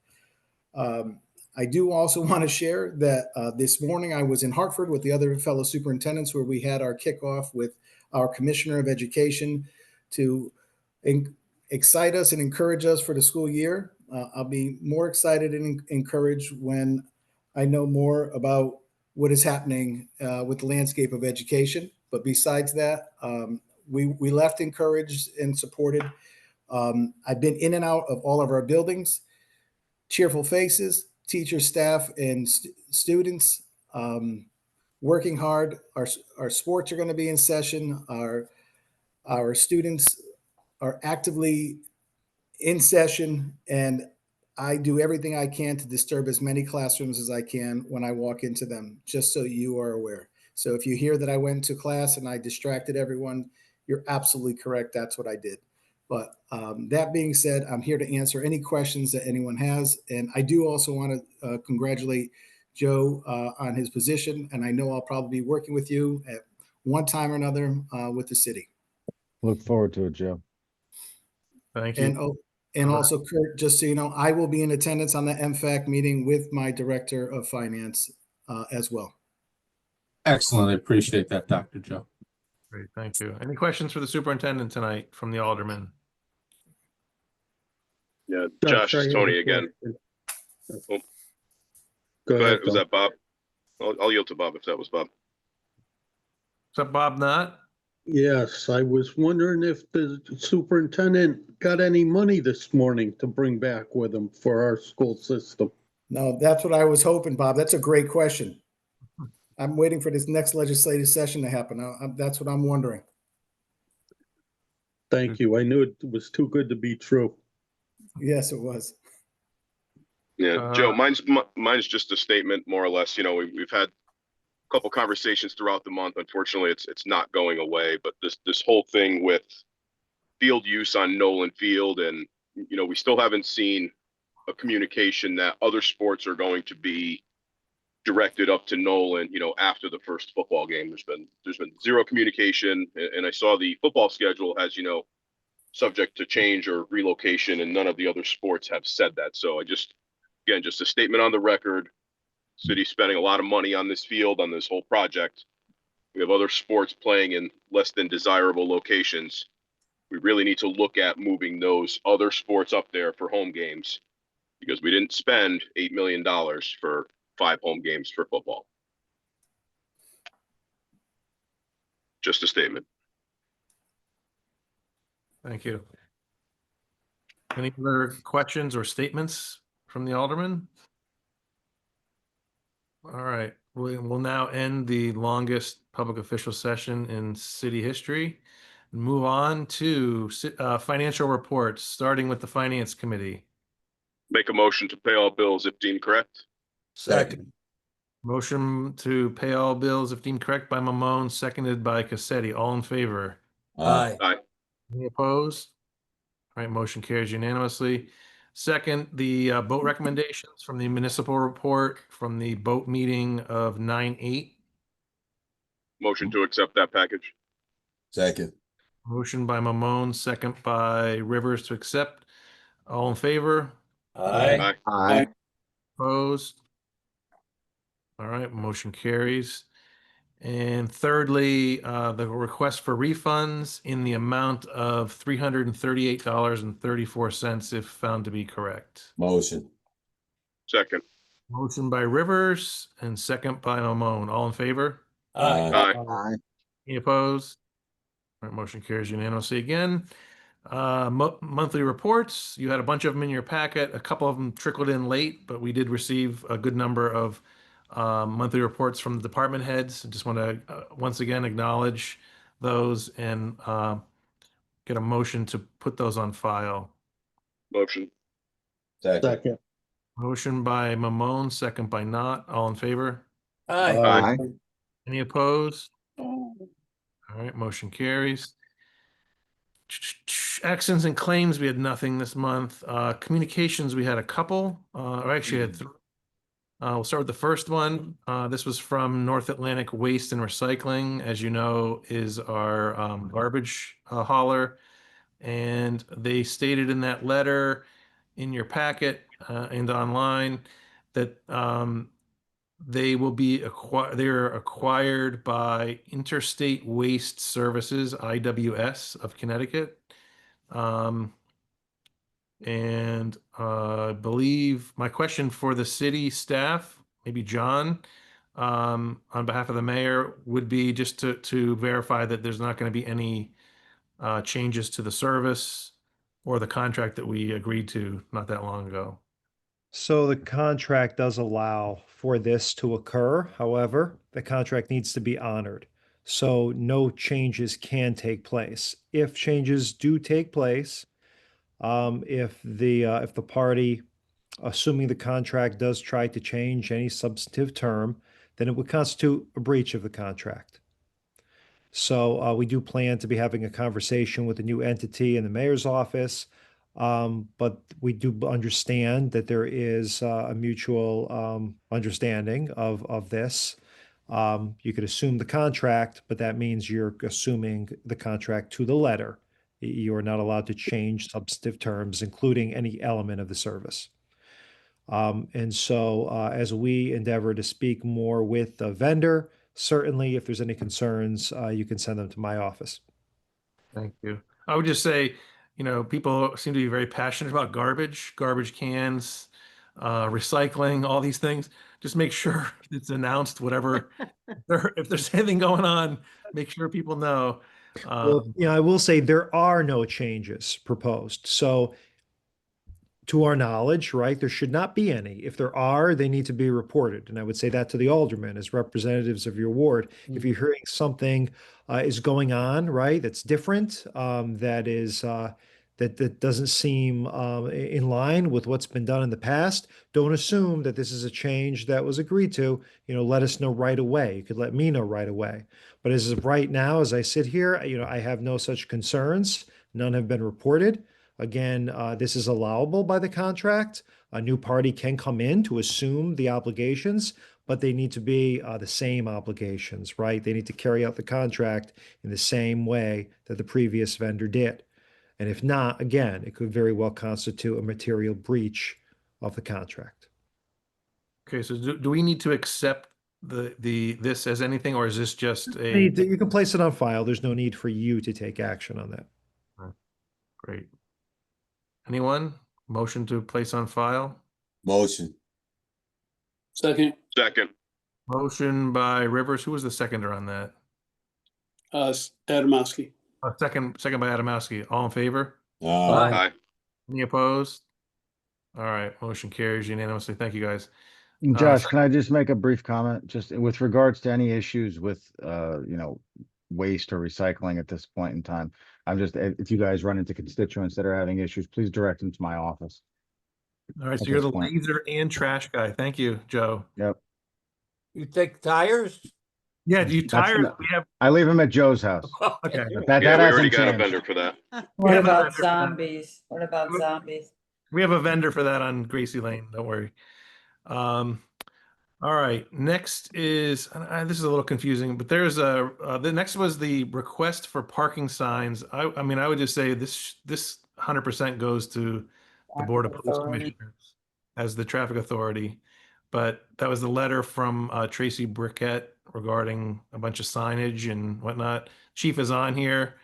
I do also want to share that this morning I was in Hartford with the other fellow superintendents where we had our kickoff with our Commissioner of Education to excite us and encourage us for the school year. I'll be more excited and encouraged when I know more about what is happening with the landscape of education. But besides that, we left encouraged and supported. I've been in and out of all of our buildings, cheerful faces, teachers, staff, and students working hard. Our sports are going to be in session. Our students are actively in session, and I do everything I can to disturb as many classrooms as I can when I walk into them, just so you are aware. So if you hear that I went to class and I distracted everyone, you're absolutely correct. That's what I did. But that being said, I'm here to answer any questions that anyone has. And I do also want to congratulate Joe on his position. And I know I'll probably be working with you at one time or another with the city. Look forward to it, Joe. Thank you. And also, Kurt, just so you know, I will be in attendance on the MFAC meeting with my Director of Finance as well. Excellent. I appreciate that, Dr. Joe. Great, thank you. Any questions for the superintendent tonight from the aldermen? Yeah, Josh, it's Tony again. Oh. Go ahead. Was that Bob? I'll yield to Bob if that was Bob. Is that Bob Knott? Yes, I was wondering if the superintendent got any money this morning to bring back with him for our school system. No, that's what I was hoping, Bob. That's a great question. I'm waiting for this next legislative session to happen. That's what I'm wondering. Thank you. I knew it was too good to be true. Yes, it was. Yeah, Joe, mine's just a statement, more or less. You know, we've had a couple conversations throughout the month. Unfortunately, it's not going away. But this whole thing with field use on Nolan Field, and you know, we still haven't seen a communication that other sports are going to be directed up to Nolan, you know, after the first football game. There's been zero communication, and I saw the football schedule has, you know, subject to change or relocation, and none of the other sports have said that. So again, just a statement on the record. City spending a lot of money on this field, on this whole project. We have other sports playing in less than desirable locations. We really need to look at moving those other sports up there for home games, because we didn't spend $8 million for 5 home games for football. Just a statement. Thank you. Any other questions or statements from the alderman? All right, we will now end the longest public official session in city history. Move on to financial reports, starting with the Finance Committee. Make a motion to pay all bills if deemed correct. Second. Motion to pay all bills if deemed correct by Mamone, seconded by Cassetti. All in favor? Aye. Aye. Any opposed? All right, motion carries unanimously. Second, the boat recommendations from the municipal report from the boat meeting of 9/8. Motion to accept that package. Second. Motion by Mamone, second by Rivers to accept. All in favor? Aye. Aye. Opposed? All right, motion carries. And thirdly, the request for refunds in the amount of $338.34 if found to be correct. Motion. Second. Motion by Rivers and second by Mamone. All in favor? Aye. Aye. Any opposed? All right, motion carries unanimously again. Monthly reports, you had a bunch of them in your packet. A couple of them trickled in late, but we did receive a good number of monthly reports from the department heads. I just want to once again acknowledge those and get a motion to put those on file. Motion. Second. Motion by Mamone, second by Knott. All in favor? Aye. Any opposed? All right, motion carries. Actions and claims, we had nothing this month. Communications, we had a couple, or actually had three. We'll start with the first one. This was from North Atlantic Waste and Recycling, as you know, is our garbage hauler. And they stated in that letter in your packet and online that they will be they're acquired by Interstate Waste Services, IWS of Connecticut. And I believe my question for the city staff, maybe John, on behalf of the mayor, would be just to verify that there's not going to be any changes to the service or the contract that we agreed to not that long ago. So the contract does allow for this to occur. However, the contract needs to be honored. So no changes can take place. If changes do take place, if the party, assuming the contract does try to change any substantive term, then it would constitute a breach of the contract. So we do plan to be having a conversation with the new entity in the mayor's office, but we do understand that there is a mutual understanding of this. You could assume the contract, but that means you're assuming the contract to the letter. You are not allowed to change substantive terms, including any element of the service. And so as we endeavor to speak more with the vendor, certainly if there's any concerns, you can send them to my office. Thank you. I would just say, people seem to be very passionate about garbage cans, recycling, all these things. Just make sure it's announced, whatever. If there's anything going on, make sure people know. Well, I will say there are no changes proposed. So to our knowledge, right, there should not be any. If there are, they need to be reported. And I would say that to the aldermen as representatives of your ward. If you're hearing something is going on, right, that's different, that is that doesn't seem in line with what's been done in the past, don't assume that this is a change that was agreed to. Let us know right away. You could let me know right away. But as of right now, as I sit here, I have no such concerns. None have been reported. Again, this is allowable by the contract. A new party can come in to assume the obligations, but they need to be the same obligations, right? They need to carry out the contract in the same way that the previous vendor did. And if not, again, it could very well constitute a material breach of the contract. Okay, so do we need to accept this as anything, or is this just a? You can place it on file. There's no need for you to take action on that. Great. Anyone? Motion to place on file? Motion. Second. Second. Motion by Rivers. Who was the seconder on that? Adamowski. Second by Adamowski. All in favor? Aye. Any opposed? All right, motion carries unanimously. Thank you, guys. Josh, can I just make a brief comment, just with regards to any issues with, waste or recycling at this point in time? If you guys run into constituents that are having issues, please direct them to my office. All right, so you're the laser and trash guy. Thank you, Joe. Yep. You take tires? Yeah, do you tires? I leave them at Joe's house. Okay. That Yeah, we already hasn't got a changed. vendor for that. What about zombies? What about zombies? We have a vendor for that on Gracie Lane. Don't worry. All right. Next is this is a little confusing, but there's the next was the request for parking signs. I mean, I would just say this 100% goes to the Board of Police Commissioners as the traffic authority. But that was the letter from Tracy Briquette regarding a bunch of signage and whatnot. Chief is on here.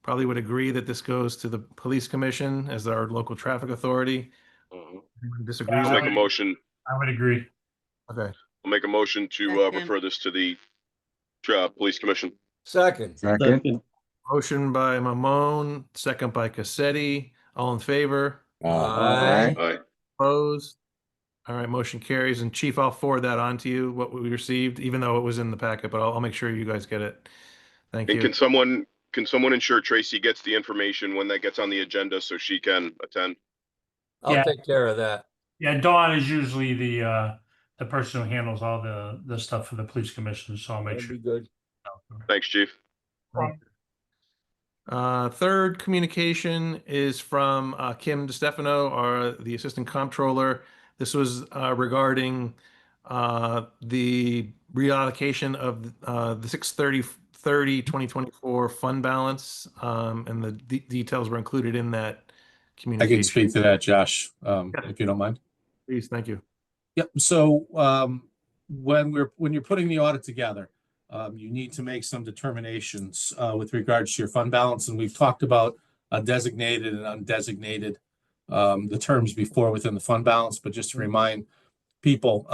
Probably would agree that this goes to the Police Commission as our local traffic authority. Disagree? I'll make a motion. I would agree. Okay. I'll make a motion to refer this to the Police Commission. Second. Motion by Mamone, second by Cassetti. All in favor? Aye. Opposed? All right, motion carries. And Chief, I'll forward that on to you, what we received, even though it was in the packet, but I'll make sure you guys get it. Thank And you. can someone ensure Tracy gets the information when that gets on the agenda so she can attend? I'll take care of that. Yeah, Dawn is usually the person who handles all the stuff for the police commission, so I'll make sure. That'd be good. Thanks, Chief. Third communication is from Kim DeStefano, the Assistant Comptroller. This was regarding the reallocation of the 6/30/2024 fund balance, and the details were included in that I communication. can speak to that, Josh, if you don't mind. Please, thank you. Yep. So when you're putting the audit together, you need to make some determinations with regards to your fund balance, and we've talked about designated and undesignated, the terms before within the fund balance. But just to remind people,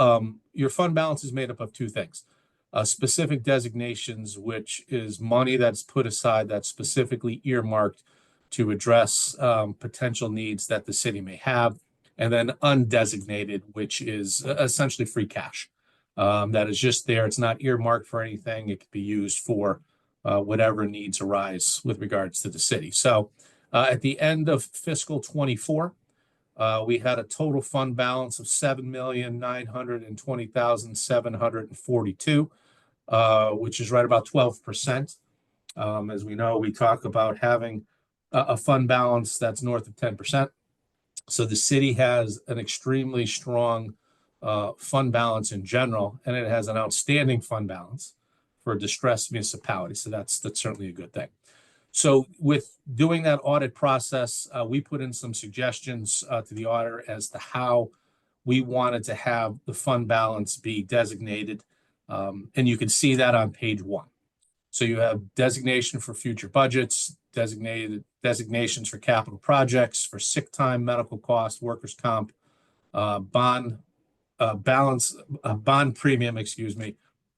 your fund balance is made up of two things: specific designations, which is money that's put aside that's specifically earmarked to address potential needs that the city may have, and then undesignated, which is essentially free cash. That is just there. It's not earmarked for anything. It could be used for whatever needs arise with regards to the city. So at the end of fiscal 24, we had a total fund balance of $7,920,742, which is right about 12%. As we know, we talk about having a fund balance that's north of 10%. So the city has an extremely strong fund balance in general, and it has an outstanding fund balance for a distressed municipality. So that's certainly a good thing. So with doing that audit process, we put in some suggestions to the auditor as to how we wanted to have the fund balance be designated. And you can see that on page 1. So you have designation for future budgets, designations for capital projects, for sick time, medical cost, workers' comp, bond premium, the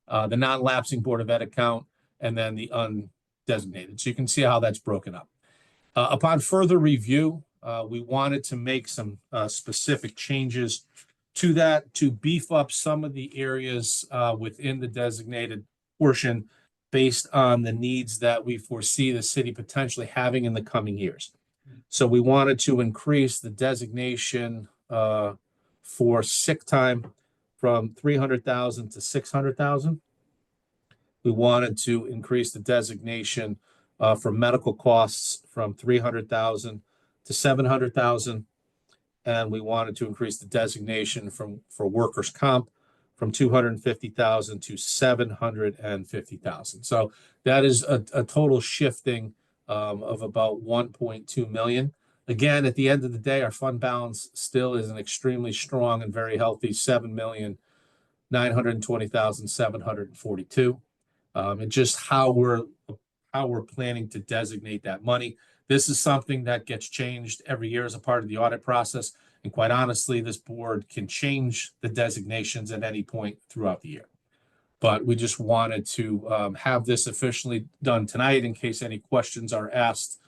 non-lapsing Board of Ed account, and then the undesignated. So you can see how that's broken up. Upon further review, we wanted to make some specific changes to that to beef up some of the areas within the designated portion based on the needs that we foresee the city potentially having in the coming years. So we wanted to increase the designation for sick time from 300,000 to 600,000. We wanted to increase the designation for medical costs from 300,000 to 700,000. And we wanted to increase the designation for workers' comp from 250,000 to 750,000. So that is a total shifting of about 1.2 million. Again, at the end of the day, our fund balance still is an extremely strong and very healthy 7,920,742. And just how we're planning to designate that money. This is something that gets changed every year as a part of the audit process. And quite honestly, this board can change the designations at any point throughout the year. But we just wanted to have this officially done tonight in case any questions are asked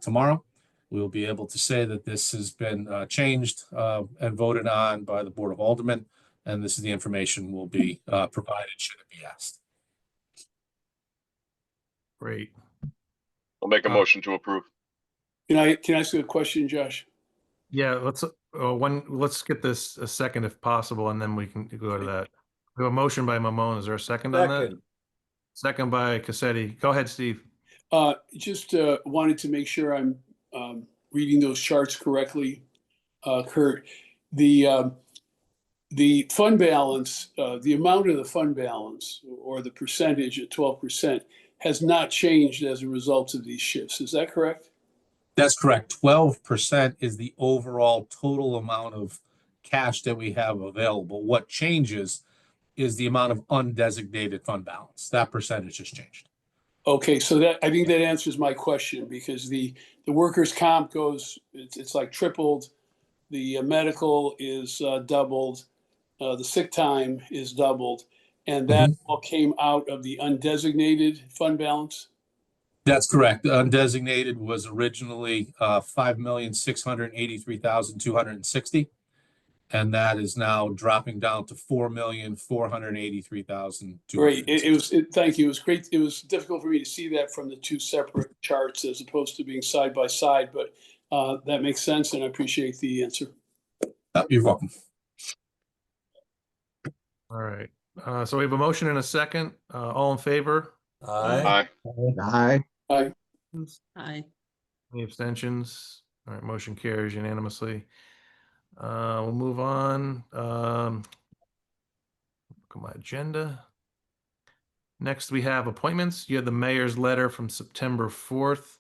tomorrow. We will be able to say that this has been changed and voted on by the Board of Aldermen, and this is the information will be provided should it be asked. Great. I'll make a motion to approve. Can I ask you a question, Josh? Yeah, let's get this a second if possible, and then we can go to that. We have a motion by Mamone. Is there a second on that? Second by Cassetti. Go ahead, Steve. Just wanted to make sure I'm reading those charts correctly, Kurt. The fund balance, the amount of the fund balance or the percentage at 12% has not changed as a result of these shifts. Is that correct? That's correct. 12% is the overall total amount of cash that we have available. What changes is the amount of undesignated fund balance. That percentage has changed. Okay, so that I think that answers my question, because the workers' comp goes, it's like tripled, the medical is doubled, the sick time is doubled, and that all came out of the undesignated fund balance? That's correct. The undesignated was originally 5,683,260, and that is now dropping down to 4,483,260. Great. Thank you. It was great. It was difficult for me to see that from the two separate charts as opposed to being side by side, but that makes sense, and I appreciate the answer. You're welcome. All right. So we have a motion and a second. All in favor? Aye. Aye. Aye. Aye. Any abstentions? All right, motion carries unanimously. We'll move on. Look at my agenda. Next, we have appointments. You had the mayor's letter from September 4th.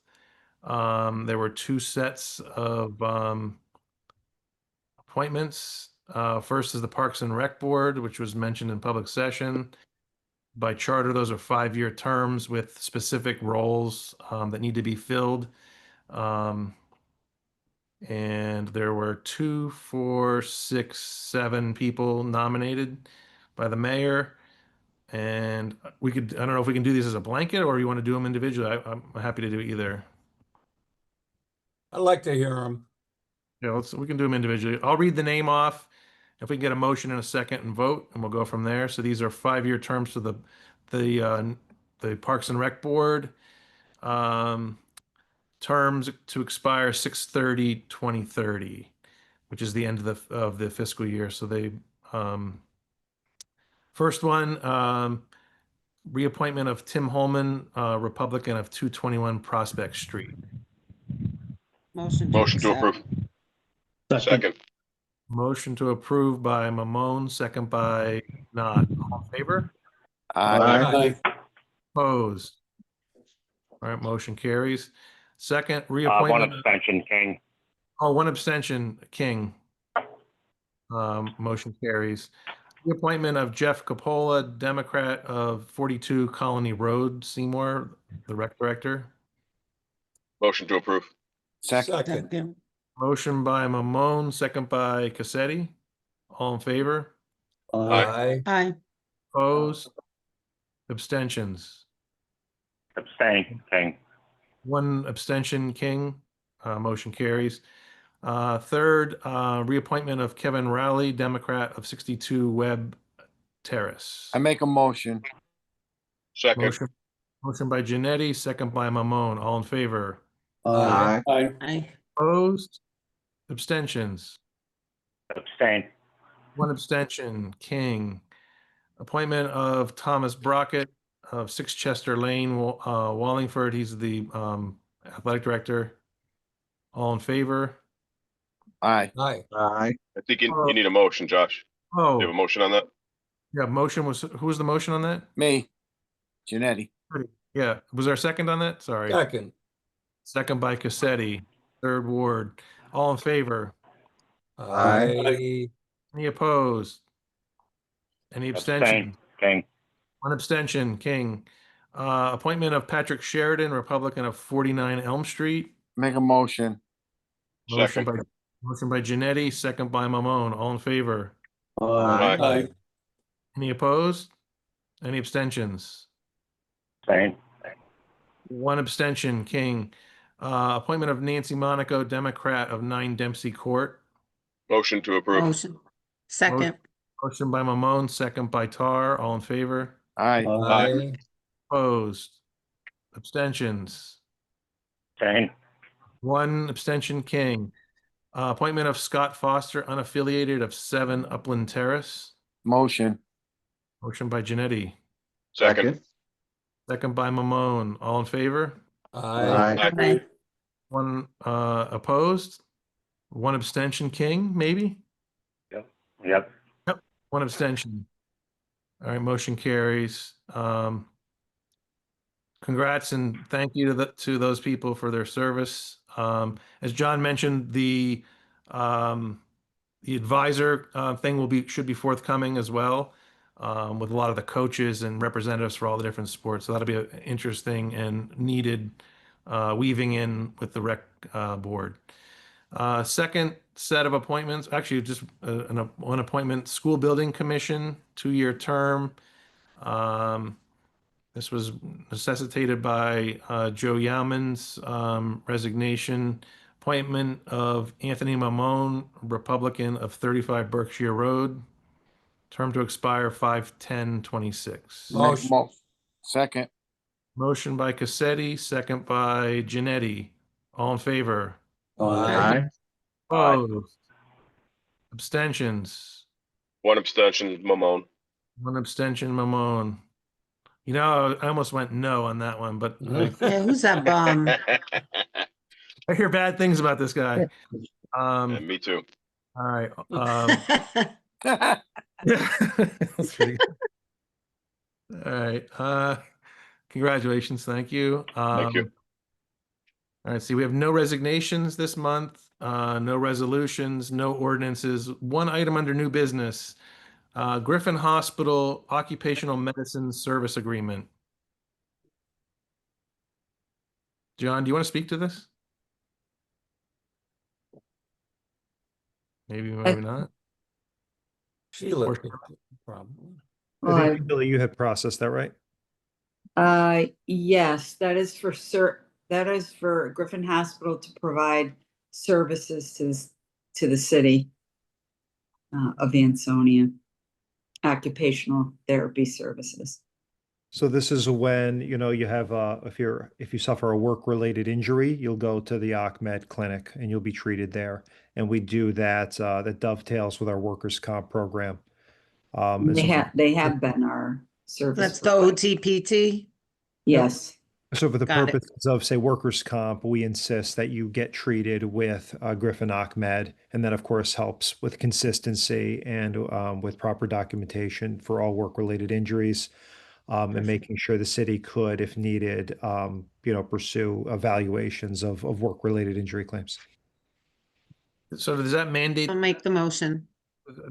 There were two sets of appointments. First is the Parks and Rec Board, which was mentioned in public session. By charter, those are 5-year terms with specific roles that need to be filled. And there were 2, 4, 6, 7 people nominated by the mayor. And I don't know if we can do these as a blanket or you want to do them individually. I'm happy to do either. I'd like to hear them. Yeah, we can do them individually. I'll read the name off. If we can get a motion in a second and vote, and we'll go from there. So these are 5-year terms to the Parks and Rec Board. Terms to expire 6/30/2030, which is the end of the fiscal year. So they first one, reappointment of Tim Holman, Republican of 221 Prospect Street. Motion to approve. Second. Motion to approve by Mamone, second by Not. All in favor? Aye. Opposed? All right, motion carries. Second, One reappointment. abstention, King. Oh, one abstention, King. Motion carries. Reappointment of Jeff Capola, Democrat of 42 Colony Road, Seymour, the rec director. Motion to approve. Second. Motion by Mamone, second by Cassetti. All in favor? Aye. Aye. Opposed? Abstentions? Abstain, King. One abstention, King. Motion carries. Third, reappointment of Kevin Rowley, Democrat of 62 Webb Terrace. I make a motion. Second. Motion by Janetti, second by Mamone. All in favor? Aye. Aye. Opposed? Abstentions? Abstain. One abstention, King. Appointment of Thomas Brockett of 6 Chester Lane, Wallingford. He's the athletic director. All in favor? Aye. Aye. Aye. I think you need a motion, Josh. Oh, You have a motion on that? yeah, motion was, who was the motion on that? Me. Janetti. Yeah, was there a second on that? Sorry. Second. Second by Cassetti, third ward. All in favor? Aye. Any opposed? Any abstention? Abstain, King. One abstention, King. Appointment of Patrick Sheridan, Republican of 49 Elm Street. Make a motion. Motion Second. by Janetti, second by Mamone. All in favor? Aye. Any opposed? Any abstentions? Abstain. One abstention, King. Appointment of Nancy Monaco, Democrat of 9 Dempsey Court. Motion to approve. Motion. Second. Motion by Mamone, second by Tar. All in favor? Aye. Aye. Opposed? Abstentions? Abstain. One abstention, King. Appointment of Scott Foster, unaffiliated of 7 Upland Terrace. Motion. Motion by Janetti, Second. second by Mamone. All in favor? Aye. Aye. One opposed? One abstention, King, maybe? Yep. One abstention. All right, motion carries. Congrats and thank you to those people for their service. As John mentioned, the advisor thing should be forthcoming as well, with a lot of the coaches and representatives for all the different sports. So that'll be interesting and needed, weaving in with the rec board. Second set of appointments, actually just one appointment, School Building Commission, 2-year term. This was necessitated by Joe Yauman's resignation. Appointment of Anthony Mamone, Republican of 35 Berkshire Road. Term to expire 5/10/26. Second. Motion by Cassetti, second by Janetti. All in favor? Aye. Opposed? Abstentions? One abstention, Mamone. One abstention, Mamone. You know, I almost went no on that one, but Yeah, who's that bum? I hear bad things about this guy. Me too. All right. That's pretty good. All right. Congratulations. Thank you. Thank you. All right. See, we have no resignations this month. No resolutions, no ordinances. One item under new business. Griffin Hospital Occupational Medicine Service Agreement. John, do you want to speak to this? Maybe, maybe not. Sheila, Or- probably. I think, Billy, you had processed that, right? Yes, that is for Griffin Hospital to provide services to the city of Ansonia, occupational therapy services. So this is when, you have, if you suffer a work-related injury, you'll go to the OCMED clinic and you'll be treated there. And we do that, that dovetails with our workers' comp program. And so They have been our service. That's the provider. OTPT? Yes. So for the Got it. purposes of, say, workers' comp, we insist that you get treated with Griffin OCMED, and that, of course, helps with consistency and with proper documentation for all work-related injuries, and making sure the city could, if needed, pursue evaluations of work-related injury claims. So does that mandate, I'll make the motion.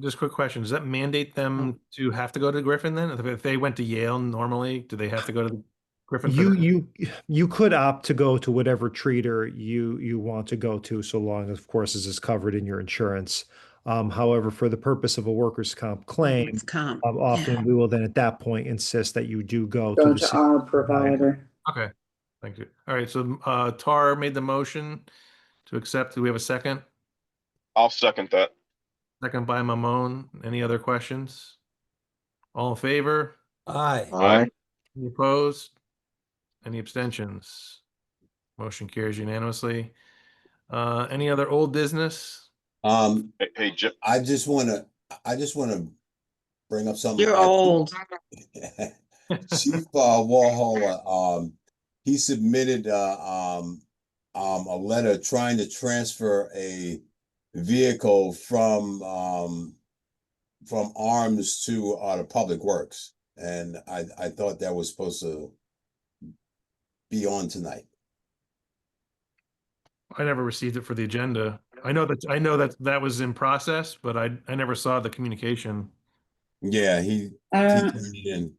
just a quick question, does that mandate them to have to go to Griffin then? If they went to Yale normally, do they have to go to Griffin? for that? You could opt to go to whatever treater you want to go to, so long, of course, as is covered in your insurance. However, for the purpose of a workers' comp claim, It's comp. often we will then at that point insist that you do go to the our provider. Okay, thank you. All right, so Tar made the motion to accept. Do we have a second? I'll second that. Second by Mamone. Any other questions? All in favor? Aye. Any opposed? Any abstentions? Motion carries unanimously. Any other old business? Hey, Jim. I just wanna bring up something. You're old. Chief Warhol, he submitted a letter trying to transfer a vehicle from arms to the public works, and I thought that was supposed to be on tonight. I never received it for the agenda. I know that was in process, but I never saw the communication. Yeah, he turned it in.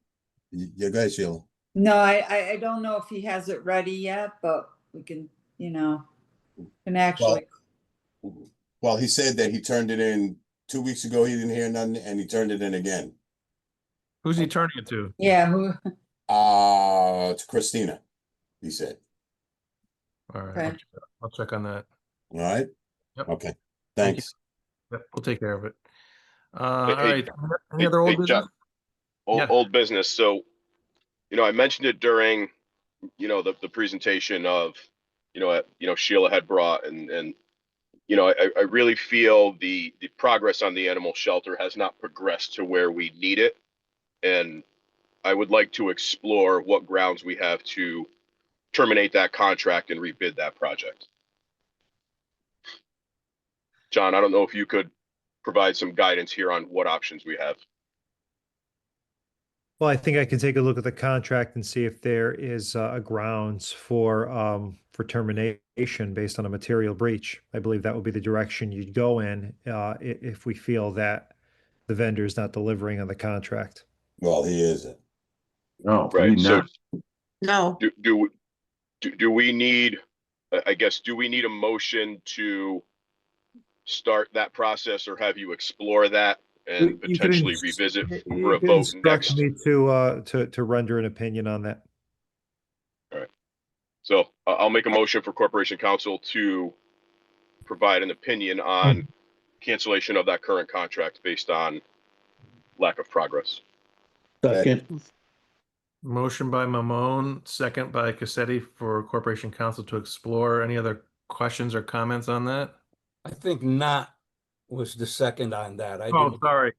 Yeah, go ahead, Sheila. No, I don't know if he has it ready yet, but we can, can actually. Well, he said that he turned it in 2 weeks ago. He didn't hear nothing, and he turned it in again. Who's he turning it to? Yeah, who? To Christina, he said. All right, Okay. I'll check on that. All right. Yep. Okay. Thank you. Thanks. Yep, we'll take care of it. Hey, All right. Any other old business? John, old business. So, I mentioned it during, the presentation of, Sheila had brought, and I really feel the progress on the animal shelter has not progressed to where we need it. And I would like to explore what grounds we have to terminate that contract and rebid that project. John, I don't know if you could provide some guidance here on what options we have. Well, I think I can take a look at the contract and see if there is a grounds for termination based on a material breach. I believe that would be the direction you'd go in if we feel that the vendor is not delivering on the contract. Well, he isn't. No, Right. So No. do we need, I guess, do we need a motion to start that process, or have you explore that and You could potentially ins- revisit you for a could vote instruct next? me to render an opinion on that. All right. So I'll make a motion for Corporation Counsel to provide an opinion on cancellation of that current contract based on lack of progress. Second. Motion by Mamone, second by Cassetti for Corporation Counsel to explore. Any other questions or comments on that? I think not was the second on that. Sorry.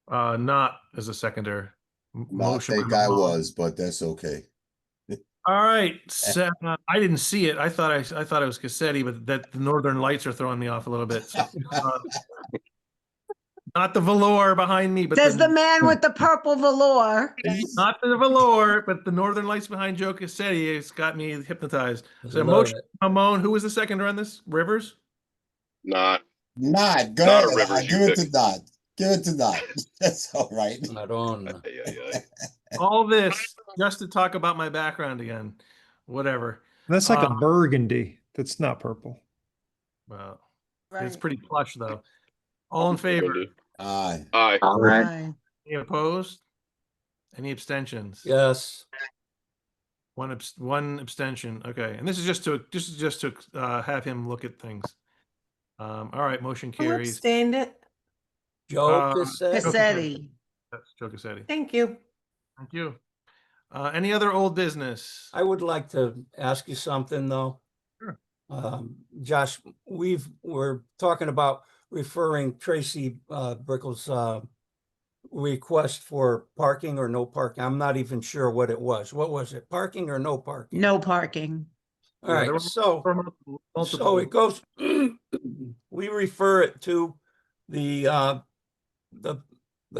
Not as a seconder. I think I was, but that's okay. All right, so, I didn't see it. I thought it was Cassetti, but that the Northern Lights are throwing me off a little bit. So, Not the velour behind me, but Says the man with the purple velour. not the velour, but the Northern Lights behind Joe Cassetti has got me hypnotized. So Love motion, it. Ramon, who was the second on this? Rivers? Not Go Not ahead. a Rivers, you Give it pick. to Dot. Give it to Dot. That's all right. Maron. All this just to talk about my background again. Whatever. That's like a burgundy. That's not purple. Well, it's Right. pretty plush though. All in favor? Aye. Aye. Aye. Any opposed? Any abstentions? Yes. One abstention. Okay, and this is just to have him look at things. All right, motion Who carries. abstained it? Joe Cassetti. That's Joe Cassetti. Thank you. Thank you. Any other old business? I would like to ask you something though. Sure. Josh, we're talking about referring Tracy Brickle's request for parking or no parking. I'm not even sure what it was. What was it? Parking or no parking? No parking. All right, so it goes, we refer it to the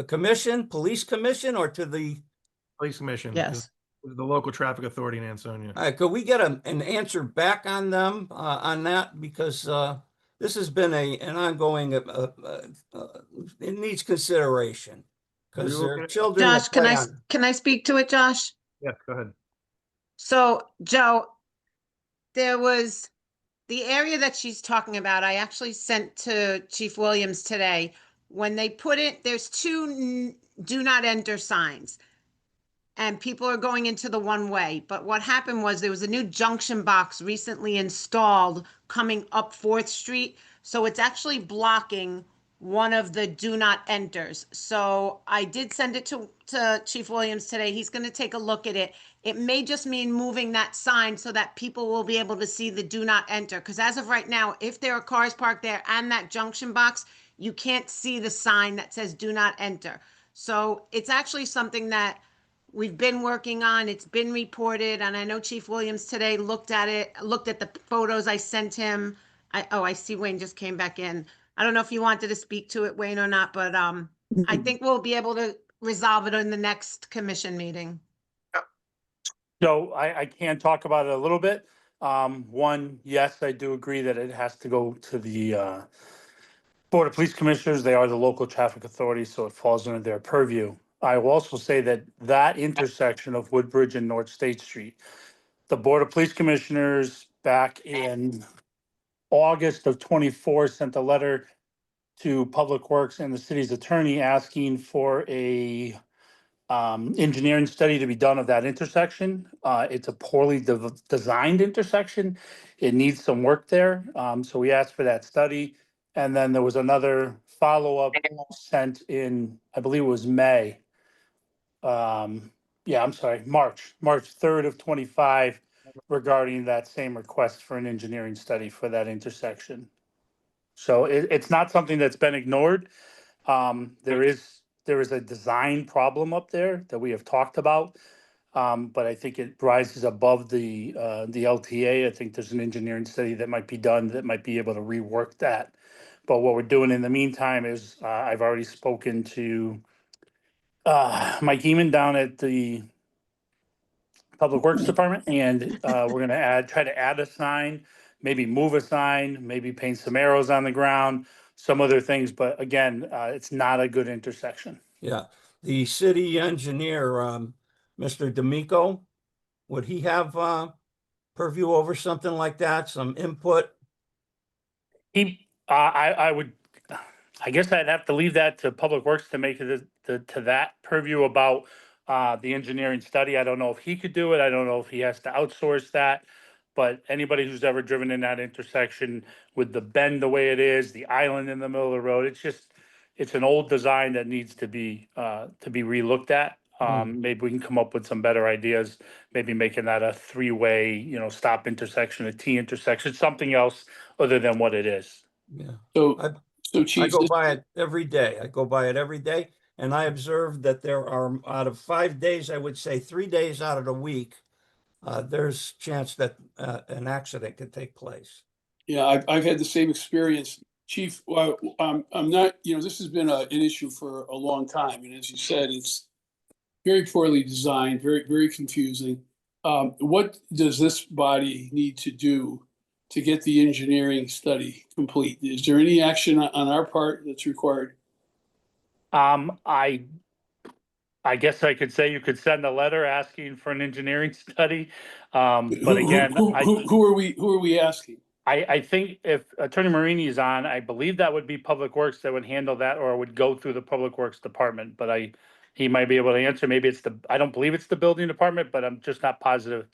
commission, police commission, or to the Police commission. Yes. The local traffic authority in Ansonia. All right, could we get an answer back on them, on that? Because this has been an ongoing, it needs consideration. Because there are children that Josh, play can I speak to it, Josh? Yes, go ahead. So, Joe, there was the area that she's talking about. I actually sent to Chief Williams today. When they put it, there's two do not enter signs. And people are going into the one way. But what happened was there was a new junction box recently installed coming up 4th Street. So it's actually blocking one of the do not enters. So I did send it to Chief Williams today. He's going to take a look at it. It may just mean moving that sign so that people will be able to see the do not enter. Because as of right now, if there are cars parked there and that junction box, you can't see the sign that says do not enter. So it's actually something that we've been working on. It's been reported, and I know Chief Williams today looked at it, looked at the photos I sent him. I see Wayne just came back in. I don't know if you wanted to speak to it, Wayne, or not, but I think we'll be able to resolve it in the next commission meeting. So I can talk about it a little bit. One, yes, I do agree that it has to go to the Board of Police Commissioners. They are the local traffic authority, so it falls under their purview. I will also say that intersection of Woodbridge and North State Street, the Board of Police Commissioners back in August of 24 sent a letter to Public Works and the city's attorney asking for a engineering study to be done of that intersection. It's a poorly designed intersection. It needs some work there. So we asked for that study. And then there was another follow-up sent in, I believe it was May. March 3rd of 25 regarding that same request for an engineering study for that intersection. So it's not something that's been ignored. There is a design problem up there that we have talked about. But I think it rises above the LTA. I think there's an engineering study that might be done that might be able to rework that. But what we're doing in the meantime is I've already spoken to Mike Eamon down at the Public Works Department, and we're gonna try to add a sign, maybe move a sign, maybe paint some arrows on the ground, some other things. But again, it's not a good intersection. Yeah, the city engineer, Mr. D'Amico, would he have purview over something like that, some input? I guess I'd have to leave that to Public Works to make it to that purview about the engineering study. I don't know if he could do it. I don't know if he has to outsource that. But anybody who's ever driven in that intersection with the bend the way it is, the island in the middle of the road, it's an old design that needs to be relooked at. Maybe we can come up with some better ideas, maybe making that a three-way, stop intersection, a T intersection, something else other than what it is. Yeah. So Chief, I go by it every day. And I observed that there are, out of 5 days, I would say 3 days out of the week, there's chance that an accident could take place. yeah, I've had the same experience. Chief, I'm not, this has been an issue for a long time, and as you said, it's very poorly designed, very, very confusing. What does this body need to do to get the engineering study complete? Is there any action on our part that's required? I guess I could say you could send a letter asking for an engineering study. But again, Who are we asking? I think if Attorney Marini is on, I believe that would be Public Works that would handle that, or would go through the Public Works Department, but he might be able to answer. Maybe I don't believe it's the building department, but I'm just not positive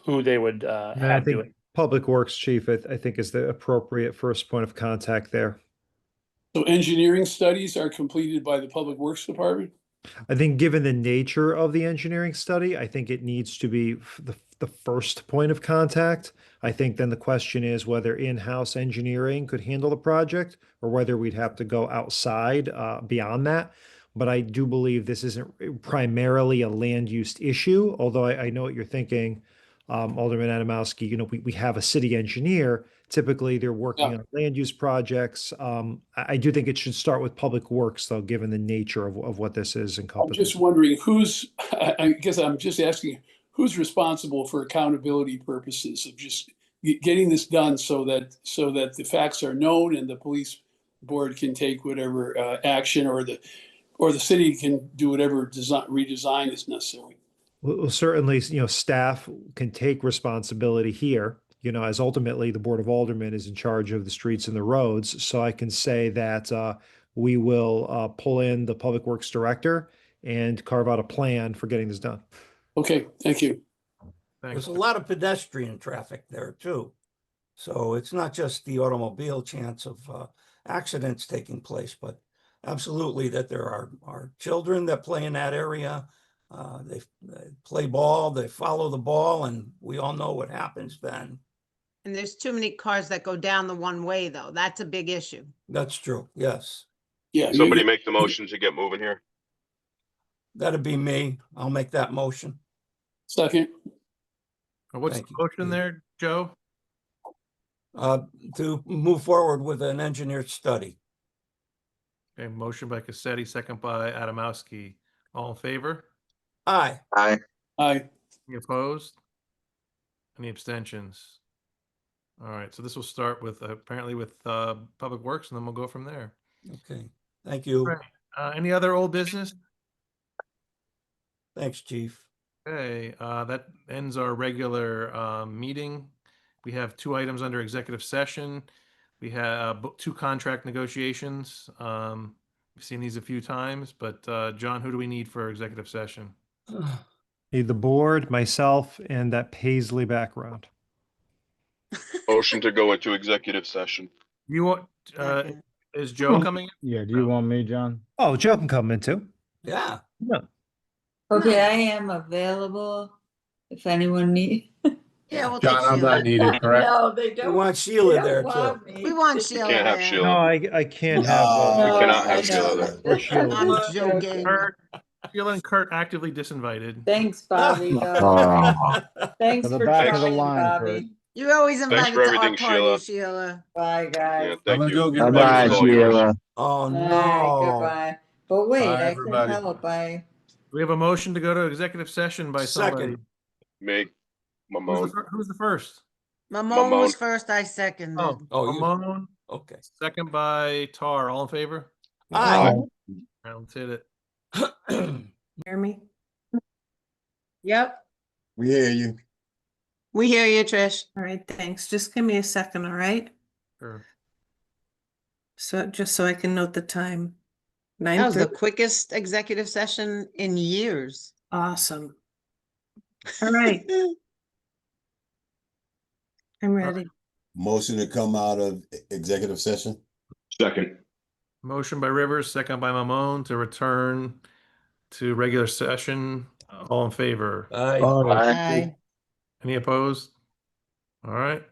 who they would I have do think it. Public Works Chief, I think is the appropriate first point of contact there. So engineering studies are completed by the Public Works Department? I think given the nature of the engineering study, I think it needs to be the first point of contact. I think then the question is whether in-house engineering could handle the project or whether we'd have to go outside beyond that. But I do believe this isn't primarily a land use issue, although I know what you're thinking, Alderman Adamowski. We have a city engineer. Typically, they're working on land use projects. I do think it should start with Public Works, though, given the nature of what this is I'm encompassing. just wondering I guess I'm just asking, who's responsible for accountability purposes of just getting this done so that the facts are known and the police board can take whatever action, or the city can do whatever redesign is necessary? Well, certainly, staff can take responsibility here, as ultimately the Board of Aldermen is in charge of the streets and the roads. So I can say that we will pull in the Public Works Director and carve out a plan for getting this done. Okay, thank you. There's a lot of pedestrian traffic there too. So it's not just the automobile chance of accidents taking place, but absolutely that there are children that play in that area. They play ball, they follow the ball, and we all know what happens then. And there's too many cars that go down the one way, though. That's a big issue. That's true, yes. Yeah. Somebody make the motion to get moving here. That'd be me. I'll make that motion. Second. What's Thank the you. motion there, Joe? To move forward with an engineered study. Okay, motion by Cassetti, second by Adamowski. All in favor? Aye. Aye. Aye. Any opposed? Any abstentions? All right, so this will start with apparently with Public Works, and then we'll go from there. Okay, thank you. Right. Any other old business? Thanks, Chief. Okay, that ends our regular meeting. We have 2 items under executive session. We have 2 contract negotiations. We've seen these a few times, but John, who do we need for executive session? Need the board, myself, and that Paisley background. Motion to go into executive session. You want? Is Joe coming in? Yeah, do you want me, John? Oh, Joe can come in too. Yeah. Yeah. Okay, I am available if anyone needs. Yeah, we'll John, take I'm not Sheila. needed, correct? No, they We don't. want Sheila they there don't too. want me. We want Sheila Can't have there. Sheila. No, I can't No, have. We cannot I have Sheila know. there. Or Sheila. I'm joking. Sheila and Kurt actively disinvited. Thanks, Bobby. No. Oh. Thanks To the for back of the trying, line, Bobby. You're always Thanks invited for to our everything, party, Sheila. Sheila. Bye, guys. Yeah, I'm thank gonna you. go get The ready. pleasure Bye-bye, is all yours. Sheila. Oh, Bye, no. goodbye. But wait, Bye, I everybody. can help. We have a motion to go to executive session by somebody. Second. Me, Mamone. Who's the first? Mamone was Mamone. first, I seconded. Oh, you, Mamone. okay. Second by Tar. All in favor? Aye. All right, let's hit it. Hear me? Yep. We hear you. We hear you, Trish. All right, thanks. Just give me a second, all right? Sure. So just so I can note the time. That was the quickest executive session in years. Awesome. All right. I'm ready. Motion to come out of executive session. Second. Motion by Rivers, second by Mamone to return to regular session. All in favor? Aye. Aye. Any opposed? All right.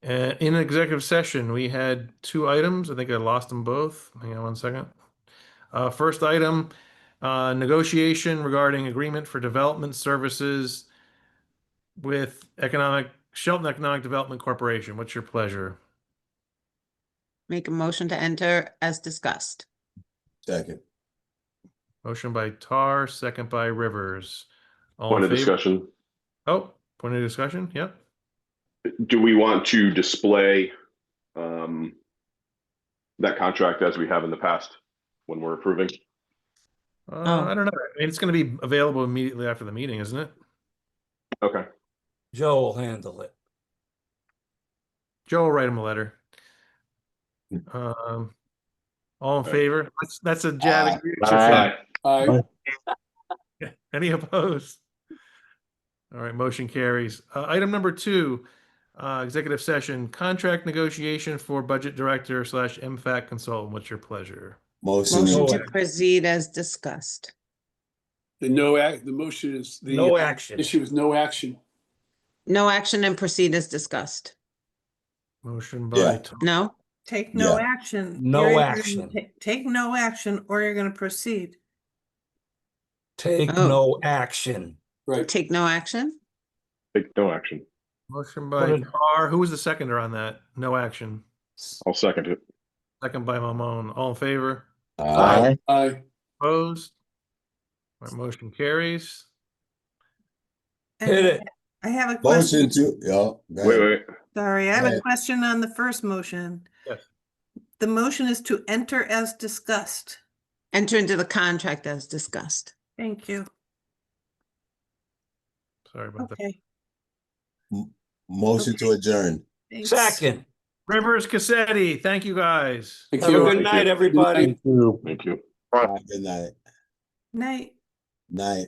In executive session, we had 2 items. I think I lost them both. Hang on one second. First item, negotiation regarding agreement for development services with Shelton Economic Development Corporation. What's your pleasure? Make a motion to enter as discussed. Second. Motion by Tar, second by Rivers. All Point in of favor? discussion. Oh, point of discussion? Yep. Do we want to display that contract as we have in the past when we're approving? I don't know. I mean, it's going to be available immediately after the meeting, isn't it? Okay. Joe will handle it. Joe will write him a letter. All in favor? That's a Jad. Aye. Any opposed? All right, motion carries. Item number 2, executive session, contract negotiation for budget director / MFAC consultant. What's your pleasure? Motion To proceed as discussed. The motion is the. No action. Issue is no action. No action and proceed as discussed. Motion Yeah. by No? Take no Yeah. action. No Or you're gonna action. Take no action or you're going to proceed. Take Oh. no action. Right. Take no action? Take no action. Motion Put by it- Tar. Who was the seconder on that? No action. I'll second it. Second by Mamone. All in favor? Aye. Aye. Opposed? All right, motion carries. And Hit it. I have a question. Motion to, yeah. go Wait, ahead. wait. Sorry, I have Go a ahead. question on the first motion. Yes. The motion is to enter as discussed. Enter into the contract as discussed. Thank you. Sorry about that. Okay. Motion to adjourn. Thanks. Second. Rivers Cassetti, thank you guys. Thank Have a you. good Thank night, you. everybody. Thank you. Thank you. Good night. Night. Night.